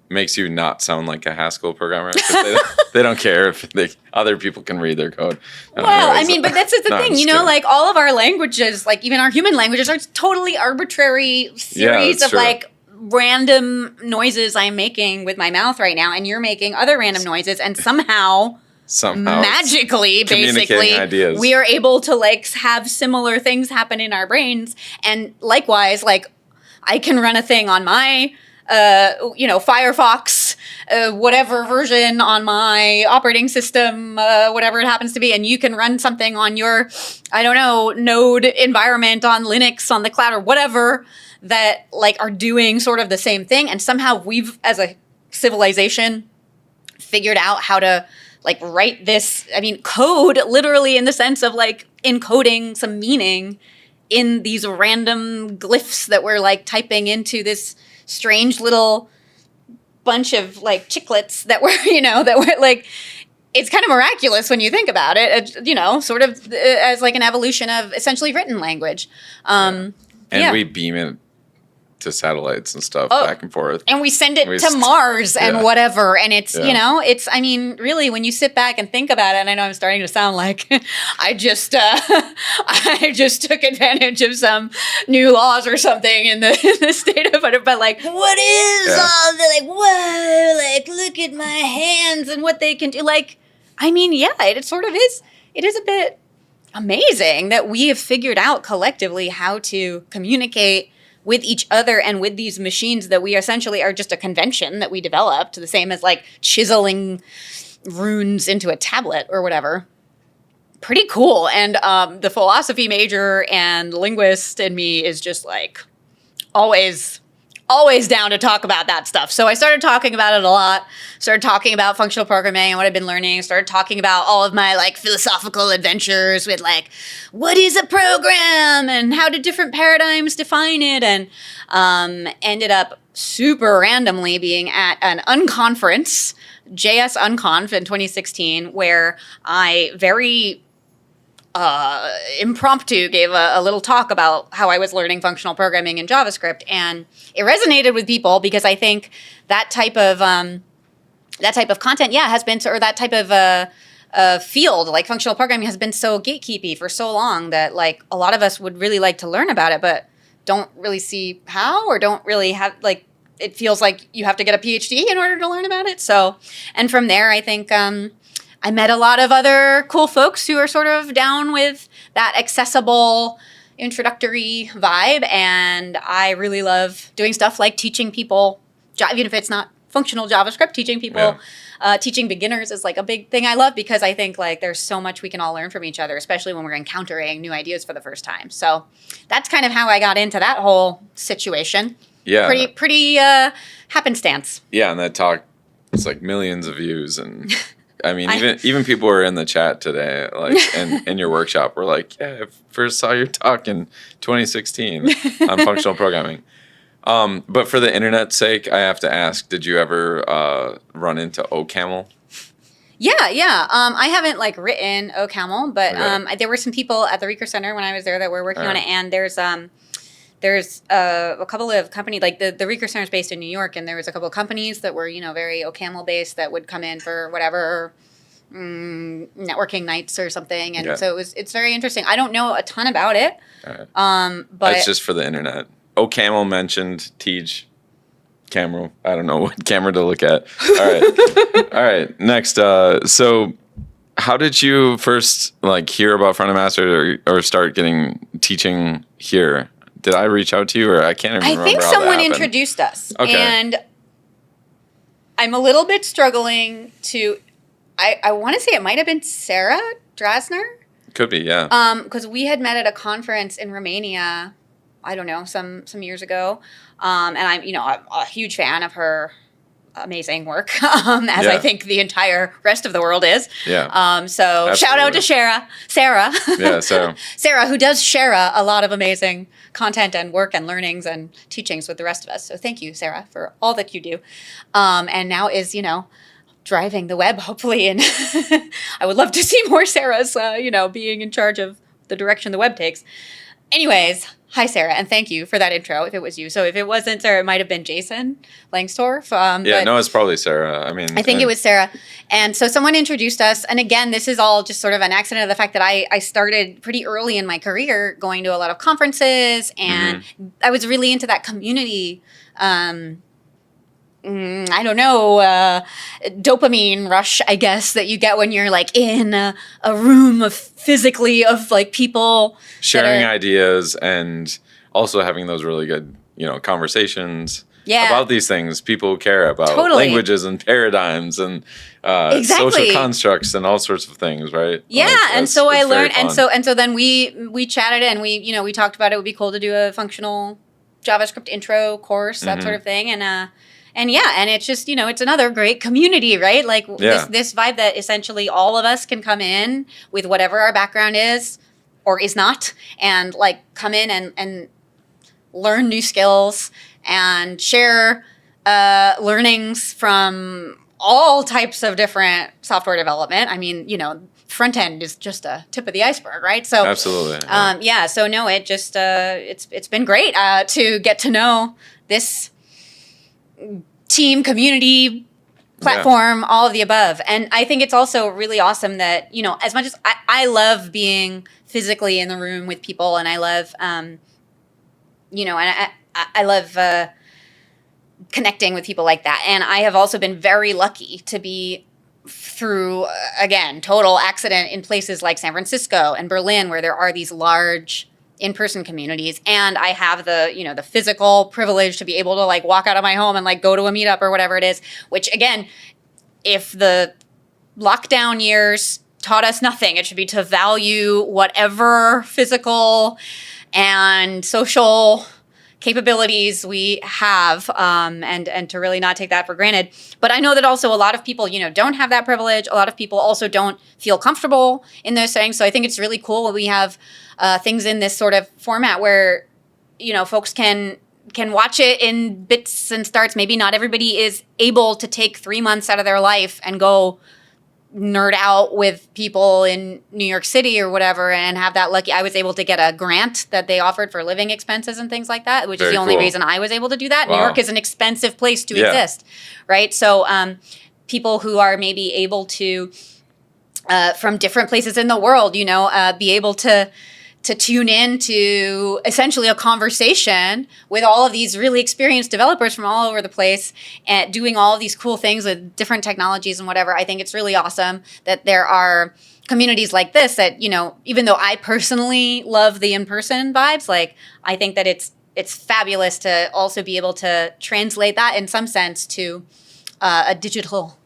makes you not sound like a Haskell programmer. 'Cause they don't care if other people can read their code. Well, Anyways, I mean, but that's just the no, I'm thing, just you know, kidding. like all of our languages, like even our human languages, are totally arbitrary series that's of true. like random noises I'm making with my mouth right now, and you're making other random noises, and somehow Somehow it's magically, communicating basically, ideas. we are able to like have similar things happen in our brains, and likewise, like I can run a thing on my Firefox, whatever version on my operating system, whatever it happens to be, and you can run something on your, I don't know, node environment on Linux on the cloud or whatever that like are doing sort of the same thing, and somehow we've, as a civilization, figured out how to like write this, I mean, code literally in the sense of like encoding some meaning in these random glyphs that we're like typing into this strange little bunch of like chiclets that we're like, it's kind of miraculous when you think about it, sort of as like an evolution of essentially written language. And yeah. we beam it to satellites and stuff Oh, back and forth. And we send it to Mars and yeah. whatever. And it's, Yeah. it's, I mean, really, when you sit back and think about it, and I know I'm starting to sound like I just took advantage of some new laws or something in the state of it. But like, what is all the, like, whoa, like, look at my hands and what they can do. Like, I mean, yeah, it sort of is. It is a bit amazing that we have figured out collectively how to communicate with each other and with these machines that we essentially are just a convention that we developed, the same as like chiseling runes into a tablet or whatever. Pretty cool. And the philosophy major and linguist in me is just like always down to talk about that stuff. So I started talking about it a lot, started talking about functional programming and what I've been learning, started talking about all of my like philosophical adventures with like, what is a program and how do different paradigms define it, and ended up super randomly being at an unconference, JS Unconf in 2016, where I very impromptu gave a little talk about how I was learning functional programming in JavaScript, and it resonated with people because I think that type of content, has been, or that type of field, like functional programming, has been so gatekeepy for so long that like a lot of us would really like to learn about it, but don't really see how, or don't really have like, it feels like you have to get a PhD in order to learn about it. So, and from there, I think I met a lot of other cool folks who are sort of down with that accessible introductory vibe. And I really love doing stuff like teaching people, even if it's not functional JavaScript, teaching people, teaching beginners is like a big thing I love, because I think like there's so much we can all learn from each other, especially when we're encountering new ideas for the first time. So that's kind of how I got into that whole situation. Yeah. Pretty happenstance. Yeah, and that talk, it's like millions of views, and I mean, even people who are in the chat today, like in your workshop, were like, "Yeah, I first saw your talk in 2016 on functional programming." But for the internet's sake, I have to ask: did you ever run into OCaml? Yeah. I haven't like written OCaml, but there were some people at the Reeker Center when I was there that were working on it, and there's a couple of companies, like the Reeker Center is based in New York, and there was a couple of companies that were, very OCaml based that would come in for whatever networking nights or something, and so it's very interesting. I don't know a ton about it, but that's just for the internet. OCaml mentioned Teach camera. I don't know what camera to look at. All right. Next, so how did you first like hear about Frontend Masters or start getting teaching here? Did I reach out to you, or I can't even remember? I think how that someone happened. introduced us. Okay. And I'm a little bit struggling to, I want to say it might have been Sarah Drasner. Could be, yeah. Because we had met at a conference in Romania, I don't know, some years ago. And I'm, a huge fan of her amazing work, as I think the entire rest of the world is. Yeah. So Absolutely. shout out to Sarah. Yeah, Sarah. Sarah, who does share a lot of amazing content and work and learnings and teachings with the rest of us. So thank you, Sarah, for all that you do. And now is, driving the web, hopefully. And I would love to see more Sarahs, being in charge of the direction the web takes. anyways, hi, Sarah, and thank you for that intro, if it was you. So if it wasn't Sarah, it might have been Jason Langsdorf. No, it's probably Sarah. I think it was Sarah. And so someone introduced us. And again, this is all just sort of an accident of the fact that I started pretty early in my career going to a lot of conferences. And I was really into that community I don't know, dopamine rush, I guess, that you get when you're like in a room of physically of like people sharing ideas and also having those really good, conversations about these things. People care about languages and paradigms and social constructs and all sorts of things, right? Yeah, and so I learned, and so then we chatted and we talked about it would be cool to do a functional JavaScript intro course, that sort of thing, and it's just, it's another great community, right? Like this vibe that essentially all of us can come in with whatever our background is or is not, and like come in and learn new skills and share learnings from all types of different software development. I mean, front end is just a tip of the iceberg, right? So absolutely. So no, it just it's been great to get to know this team, community, platform, all of the above. And I think it's also really awesome that, as much as I love being physically in the room with people, and I love, and I love connecting with people like that. And I have also been very lucky to be through, again, total accident in places like San Francisco and Berlin, where there are these large in-person communities, and I have the physical privilege to be able to like walk out of my home and like go to a meetup or whatever it is, which again, if the lockdown years taught us nothing, it should be to value whatever physical and social capabilities we have, and to really not take that for granted. But I know that also a lot of people, don't have that privilege. A lot of people also don't feel comfortable in those settings. So I think it's really cool when we have things in this sort of format where, folks can watch it in bits and starts. Maybe not everybody is able to take 3 months out of their life and go nerd out with people in New York City or whatever and have that lucky. I was able to get a grant that they offered for living expenses and things like that, which is the only reason I was able to do that. Wow. New York is an expensive place to exist, right? So people who are maybe able to, from different places in the world, be able to tune in to essentially a conversation with all of these really experienced developers from all over the place and doing all of these cool things with different technologies and whatever. I think it's really awesome that there are communities like this that, even though I personally love the in-person vibes, like I think that it's fabulous to also be able to translate that in some sense to a digital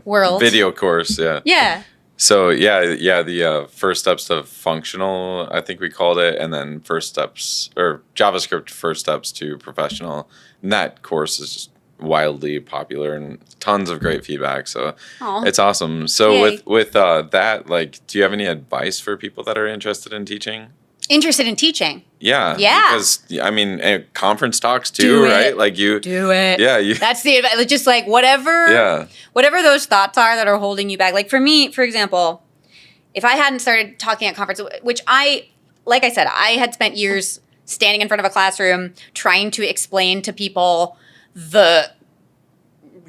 world. Video course, yeah. Yeah. So the first steps to functional, I think we called it, and then first steps or JavaScript first steps to professional. And that course is just wildly popular and tons of great feedback. So it's awesome. So Yay. with that, like, do you have any advice for people that are interested in teaching? Interested in teaching? Yeah. Because conference talks too, Do right? it. Like you do it. Yeah. That's the advice. Just like whatever those thoughts are that are holding you back. Like for me, for example, if I hadn't started talking at conferences, which like I said, I had spent years standing in front of a classroom trying to explain to people the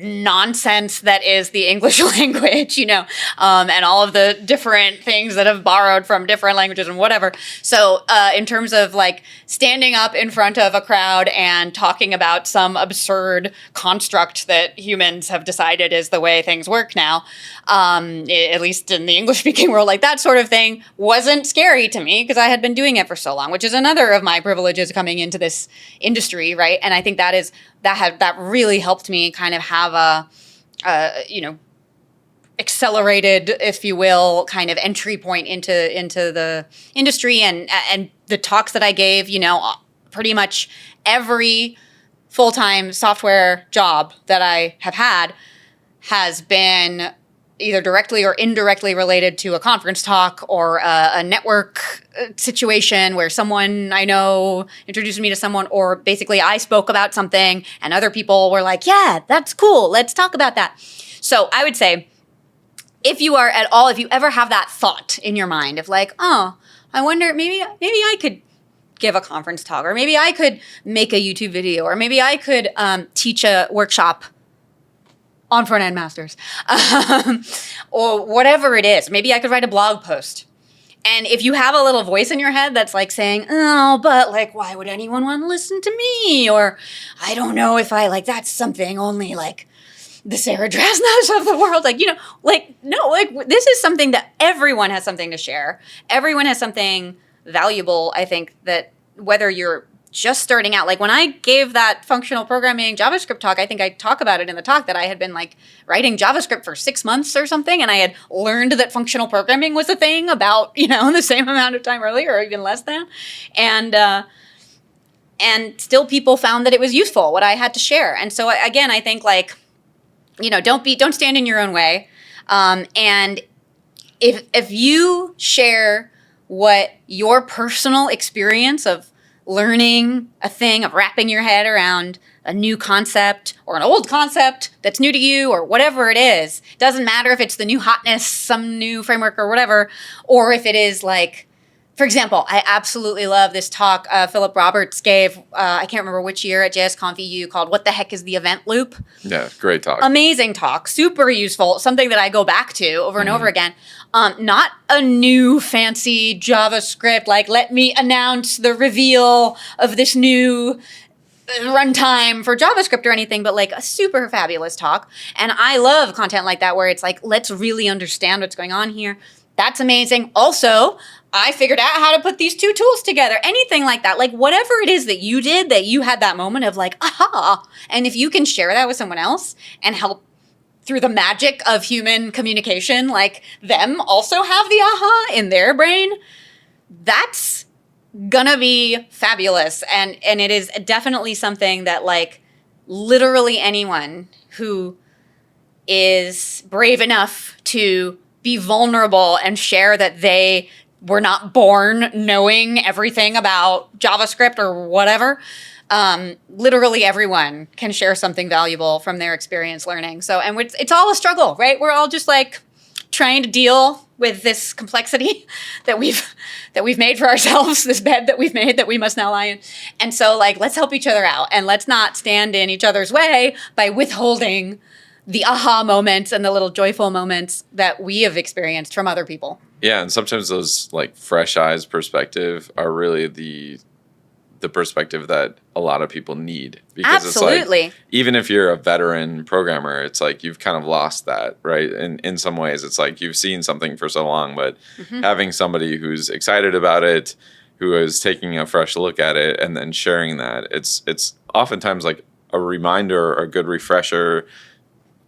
nonsense that is the English language, and all of the different things that have borrowed from different languages and whatever. So in terms of like standing up in front of a crowd and talking about some absurd construct that humans have decided is the way things work now, at least in the English-speaking world, like that sort of thing wasn't scary to me because I had been doing it for so long, which is another of my privileges coming into this industry, right? And I think that really helped me kind of have a accelerated, if you will, kind of entry point into the industry and the talks that I gave, pretty much every full-time software job that I have had has been either directly or indirectly related to a conference talk or a network situation where someone I know introduced me to someone, or basically I spoke about something and other people were like, yeah, that's cool. Let's talk about that. So I would say if you ever have that thought in your mind of like, oh, I wonder, maybe I could give a conference talk, or maybe I could make a YouTube video, or maybe I could teach a workshop on Frontend Masters, or whatever it is. Maybe I could write a blog post. And if you have a little voice in your head that's like saying, oh, but like, why would anyone want to listen to me? Or I don't know if I like, that's something only like the Sarah Drasnas of the world. Like, no, like this is something that everyone has something to share. Everyone has something valuable, I think, that whether you're just starting out, like when I gave that functional programming JavaScript talk, I think I talk about it in the talk that I had been like writing JavaScript for 6 months or something. And I had learned that functional programming was a thing about, the same amount of time earlier or even less than. And still people found that it was useful, what I had to share. And so again, I think like, don't stand in your own way. And if you share what your personal experience of learning a thing, of wrapping your head around a new concept or an old concept that's new to you or whatever it is. Doesn't matter if it's the new hotness, some new framework or whatever, or if it is like, for example, I absolutely love this talk Philip Roberts gave, I can't remember which year at JSConf EU, called What the Heck is the Event Loop? Yeah, great talk. Amazing talk, super useful, something that I go back to over and over again. Not a new fancy JavaScript, like let me announce the reveal of this new runtime for JavaScript or anything, but like a super fabulous talk. And I love content like that where it's like, let's really understand what's going on here. That's amazing. Also, I figured out how to put these two tools together. Anything like that. Like whatever it is that you did, that you had that moment of like, aha. And if you can share that with someone else and help through the magic of human communication, like them also have the aha in their brain, that's gonna be fabulous. And it is definitely something that like literally anyone who is brave enough to be vulnerable and share that they were not born knowing everything about JavaScript or whatever. Literally everyone can share something valuable from their experience learning. So, and it's all a struggle, right? We're all just like trying to deal with this complexity that we've made for ourselves, this bed that we've made that we must now lie in. And so like, let's help each other out and let's not stand in each other's way by withholding the aha moments and the little joyful moments that we have experienced from other people. Yeah, and sometimes those like fresh eyes perspective are really the perspective that a lot of people need. Because Absolutely. It's like, even if you're a veteran programmer, it's like you've kind of lost that, right? And in some ways, it's like you've seen something for so long, but having somebody who's excited about it, who is taking a fresh look at it, and then sharing that, it's oftentimes like a reminder or a good refresher,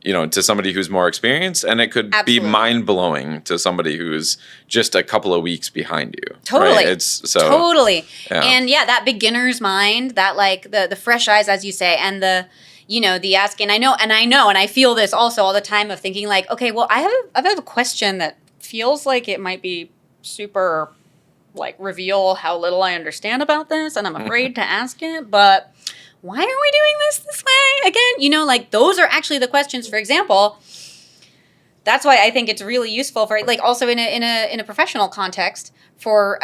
to somebody who's more experienced, and it could be mind-blowing to somebody who's just a couple of weeks behind you. Totally. Right? Totally. Yeah. And yeah, that beginner's mind, that like the fresh eyes, as you say, and the asking. I know, and I feel this also all the time of thinking like, okay, well, I have a question that feels like it might be super like reveal how little I understand about this, and I'm afraid to ask it, but why are we doing this way again? Like those are actually the questions. For example, that's why I think it's really useful for like also in a professional context for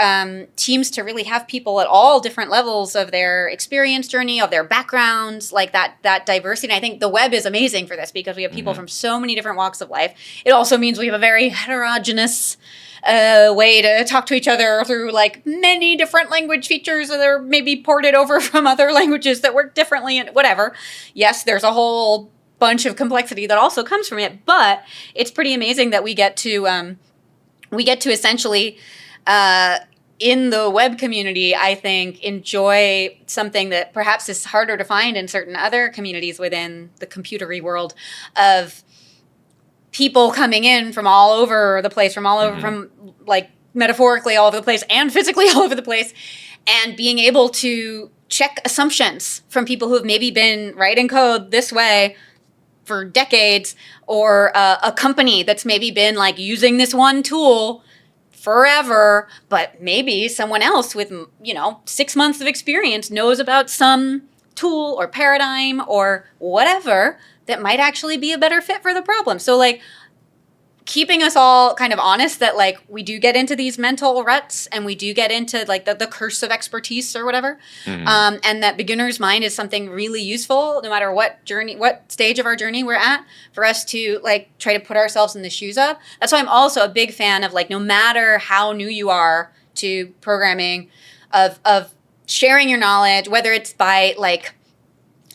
teams to really have people at all different levels of their experience journey, of their backgrounds, like that diversity. And I think the web is amazing for this because we have people from so many different walks of life. It also means we have a very heterogeneous way to talk to each other through like many different language features that are maybe ported over from other languages that work differently and whatever. Yes, there's a whole bunch of complexity that also comes from it, but it's pretty amazing that we get to essentially in the web community, I think, enjoy something that perhaps is harder to find in certain other communities within the computery world of people coming in from all over the place, from like metaphorically all over the place and physically all over the place, and being able to check assumptions from people who have maybe been writing code this way for decades, or a company that's maybe been like using this one tool forever, but maybe someone else with 6 months of experience knows about some tool or paradigm or whatever that might actually be a better fit for the problem. So like keeping us all kind of honest that like we do get into these mental ruts and we do get into like the curse of expertise or whatever. And that beginner's mind is something really useful no matter what stage of our journey we're at, for us to like try to put ourselves in the shoes of. That's why I'm also a big fan of like, no matter how new you are to programming, of sharing your knowledge, whether it's by like,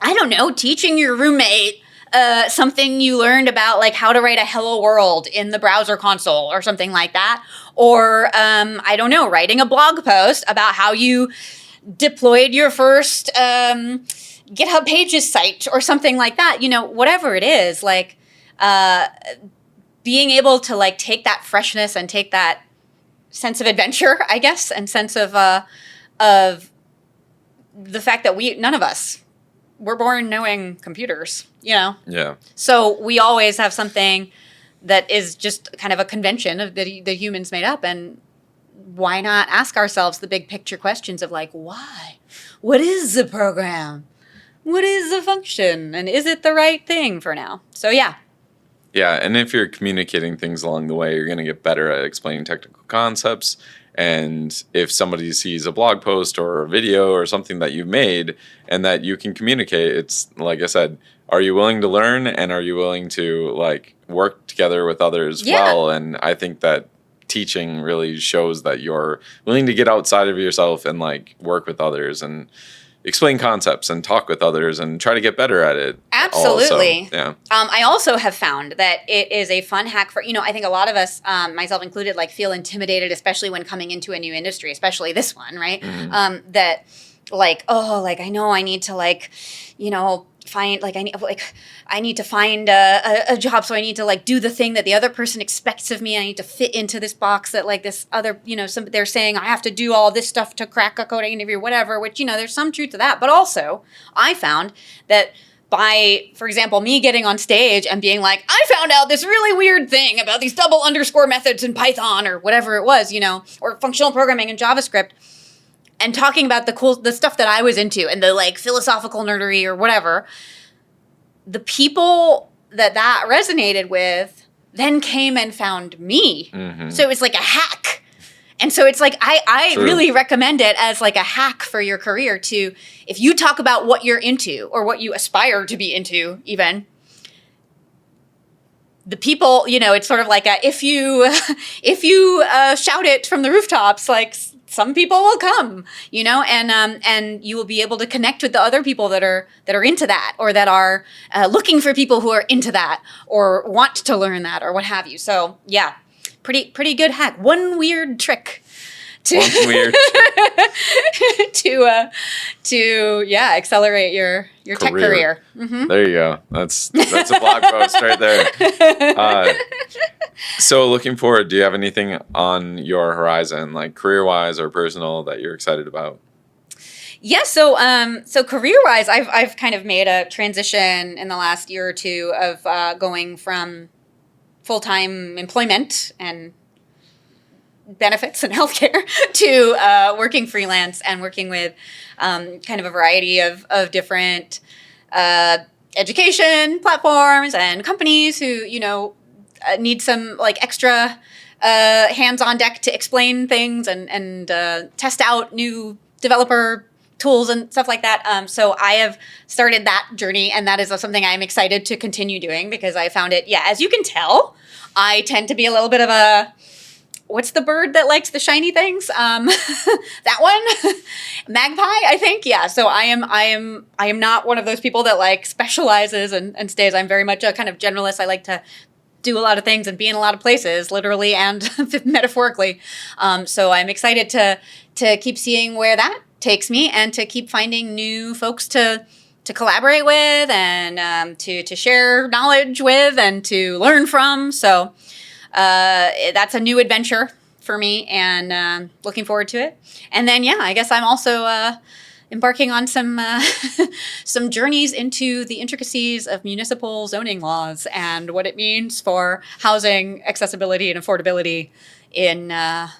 I don't know, teaching your roommate something you learned about like how to write a hello world in the browser console or something like that. Or, I don't know, writing a blog post about how you deployed your first GitHub Pages site or something like that. You know, whatever it is, like being able to like take that freshness and take that sense of adventure, I guess, and sense of the fact that none of us were born knowing computers, you know? Yeah. So we always have something that is just kind of a convention of the humans made up. And why not ask ourselves the big picture questions of like, why? What is the program? What is the function? And is it the right thing for now? So yeah. Yeah, and if you're communicating things along the way, you're going to get better at explaining technical concepts. And if somebody sees a blog post or a video or something that you've made and that you can communicate, it's like I said, are you willing to learn and are you willing to like work together with others well? And I think that teaching really shows that you're willing to get outside of yourself and like work with others and explain concepts and talk with others and try to get better at it. Absolutely. Also. Yeah. I also have found that it is a fun hack for, I think a lot of us, myself included, like feel intimidated, especially when coming into a new industry, especially this one, right? Mm-hmm. That like, oh, like I know I need to like, find like I need to find a job, so I need to like do the thing that the other person expects of me. I need to fit into this box that like this other they're saying I have to do all this stuff to crack a coding interview, whatever. Which there's some truth to that, but also I found that by, for example, me getting on stage and being like, I found out this really weird thing about these double underscore methods in Python or whatever it was, or functional programming in JavaScript. And talking about the stuff that I was into and the like philosophical nerdery or whatever, the people that resonated with then came and found me. Mm-hmm. So it's like a hack. And so it's like, I really recommend it as like a hack for your career to, if you talk about what you're into or what you aspire to be into even, the people, it's sort of like if you shout it from the rooftops, like, some people will come, and you will be able to connect with the other people that are into that, or that are looking for people who are into that or want to learn that or what have you. So yeah, pretty good hack. One weird trick to accelerate your tech career. Mm-hmm. There you go. That's a blog post right there. So looking forward, do you have anything on your horizon, like career-wise or personal, that you're excited about? Yeah, so career-wise, I've kind of made a transition in the last year or two of going from full-time employment and benefits and healthcare to working freelance and working with kind of a variety of different education platforms and companies who, need some like extra hands on deck to explain things and test out new developer tools and stuff like that. So I have started that journey, and that is something I'm excited to continue doing because I found it, as you can tell, I tend to be a little bit of a, what's the bird that likes the shiny things? That one, magpie, I think. Yeah. So I am not one of those people that like specializes and stays. I'm very much a kind of generalist. I like to do a lot of things and be in a lot of places, literally and metaphorically. So I'm excited to keep seeing where that takes me and to keep finding new folks to collaborate with and to share knowledge with and to learn from. So that's a new adventure for me, and looking forward to it. And then, I guess I'm also embarking on some journeys into the intricacies of municipal zoning laws and what it means for housing accessibility and affordability in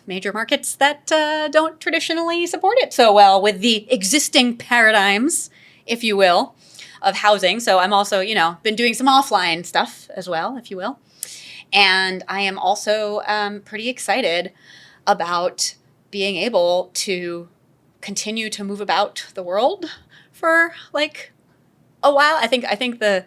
major markets that don't traditionally support it so well with the existing paradigms, if you will, of housing. So I'm also, been doing some offline stuff as well, if you will. And I am also pretty excited about being able to continue to move about the world for like a while. I think the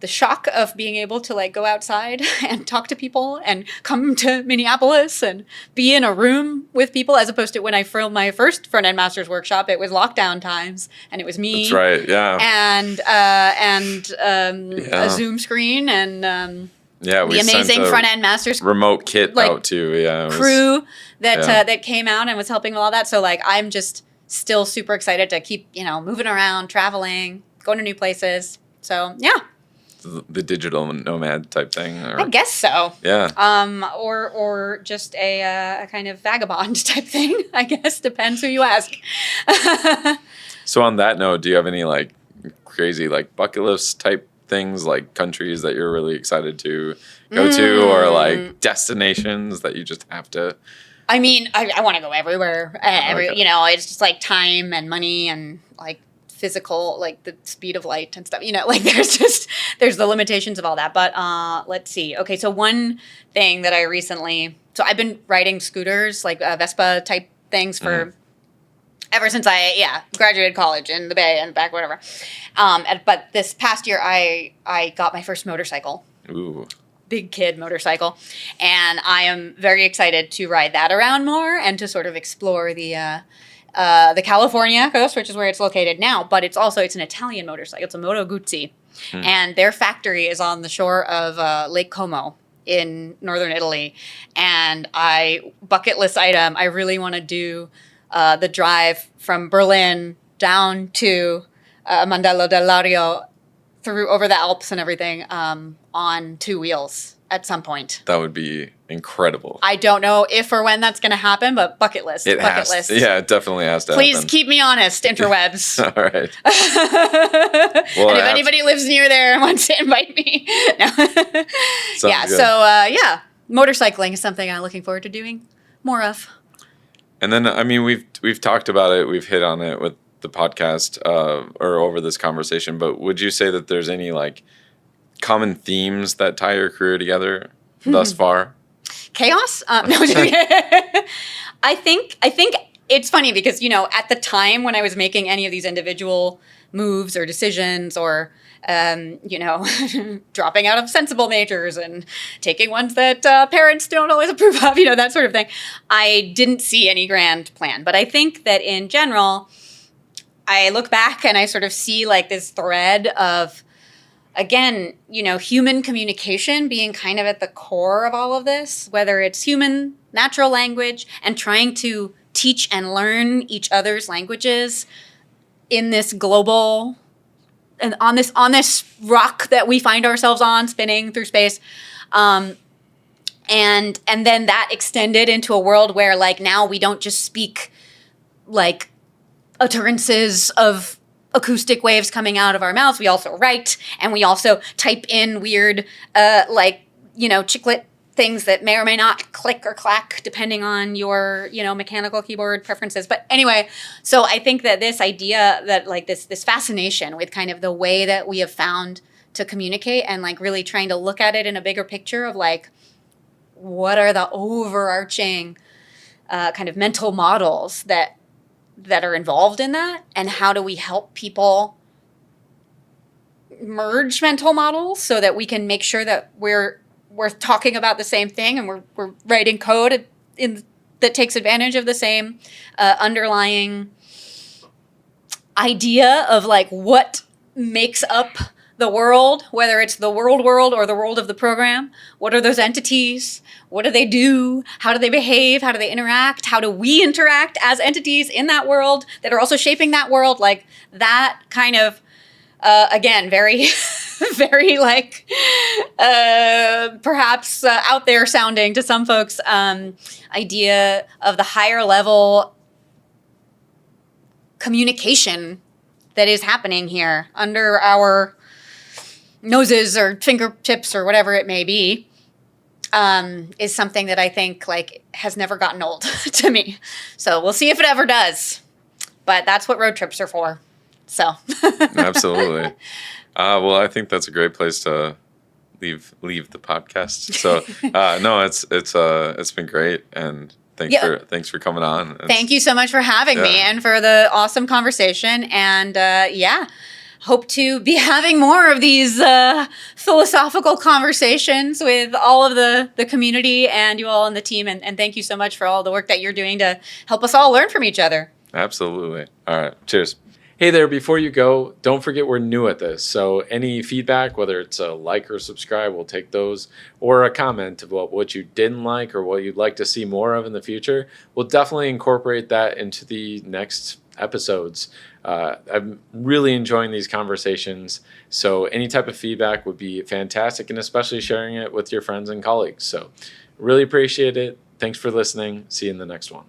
shock of being able to like go outside and talk to people and come to Minneapolis and be in a room with people, as opposed to when I filmed my first Frontend Masters workshop, it was lockdown times and it was me. That's right. Yeah. And a Zoom screen and we the amazing Frontend Masters remote kit out too. Yeah. Crew that came out and was helping with all that. So like I'm just still super excited to keep, moving around, traveling, going to new places. So yeah. The digital nomad type thing. I guess so. Yeah. Or just a kind of vagabond type thing. I guess depends who you ask. So on that note, do you have any like crazy like bucket list type things, like countries that you're really excited to go to, or like destinations that you just have to? I mean, I want to go everywhere. Okay. It's just like time and money and like physical, like the speed of light and stuff, like there's the limitations of all that. But let's see. Okay, so one thing that so I've been riding scooters, like Vespa type things for ever since I graduated college in the Bay and back, whatever. But this past year I got my first motorcycle. Ooh. Big kid motorcycle, and I am very excited to ride that around more and to sort of explore the California coast, which is where it's located now, but it's an Italian motorcycle. It's a Moto Guzzi, and their factory is on the shore of Lake Como in northern Italy. And bucket list item, I really want to do the drive from Berlin down to Mandello del Lario through over the Alps and everything on 2 wheels at some point. That would be incredible. I don't know if or when that's going to happen, but bucket list. It definitely has to Please happen. keep me honest, interwebs. All right. Well, and if anybody lives near there and wants to invite me. No. Sounds good. So motorcycling is something I'm looking forward to doing more of. And then, I mean, we've talked about it. We've hit on it with the podcast or over this conversation, but would you say that there's any like common themes that tie your career together thus far? Chaos? No. I think it's funny because, at the time when I was making any of these individual moves or decisions or, dropping out of sensible majors and taking ones that parents don't always approve of, that sort of thing, I didn't see any grand plan. But I think that in general, I look back and I sort of see like this thread of, again, human communication being kind of at the core of all of this, whether it's human natural language and trying to teach and learn each other's languages in this global and on this rock that we find ourselves on spinning through space. And then that extended into a world where like now we don't just speak like utterances of acoustic waves coming out of our mouths. We also write and we also type in weird, chiclet things that may or may not click or clack depending on your, mechanical keyboard preferences. But anyway, so I think that this idea that like this fascination with kind of the way that we have found to communicate and like really trying to look at it in a bigger picture of like, what are the overarching kind of mental models that are involved in that, and how do we help people merge mental models so that we can make sure that we're talking about the same thing and we're writing code that takes advantage of the same underlying idea of like what makes up the world, whether it's the world or the world of the program. What are those entities? What do they do? How do they behave? How do they interact? How do we interact as entities in that world that are also shaping that world? Like that kind of, again, very, very like perhaps out there sounding to some folks, idea of the higher level communication that is happening here under our noses or fingertips or whatever it may be, is something that I think like has never gotten old to me. So we'll see if it ever does. But that's what road trips are for. So Absolutely. Well, I think that's a great place to leave the podcast. So no, it's been great, and thanks for coming on. Thank you so much for having me and for the awesome conversation. And hope to be having more of these philosophical conversations with all of the community and you all on the team. And thank you so much for all the work that you're doing to help us all learn from each other. Absolutely. All right. Cheers. Hey there, before you go, don't forget we're new at this. So any feedback, whether it's a like or subscribe, we'll take those, or a comment about what you didn't like or what you'd like to see more of in the future. We'll definitely incorporate that into the next episodes. I'm really enjoying these conversations. So any type of feedback would be fantastic, and especially sharing it with your friends and colleagues. So really appreciate it. Thanks for listening. See you in the next one.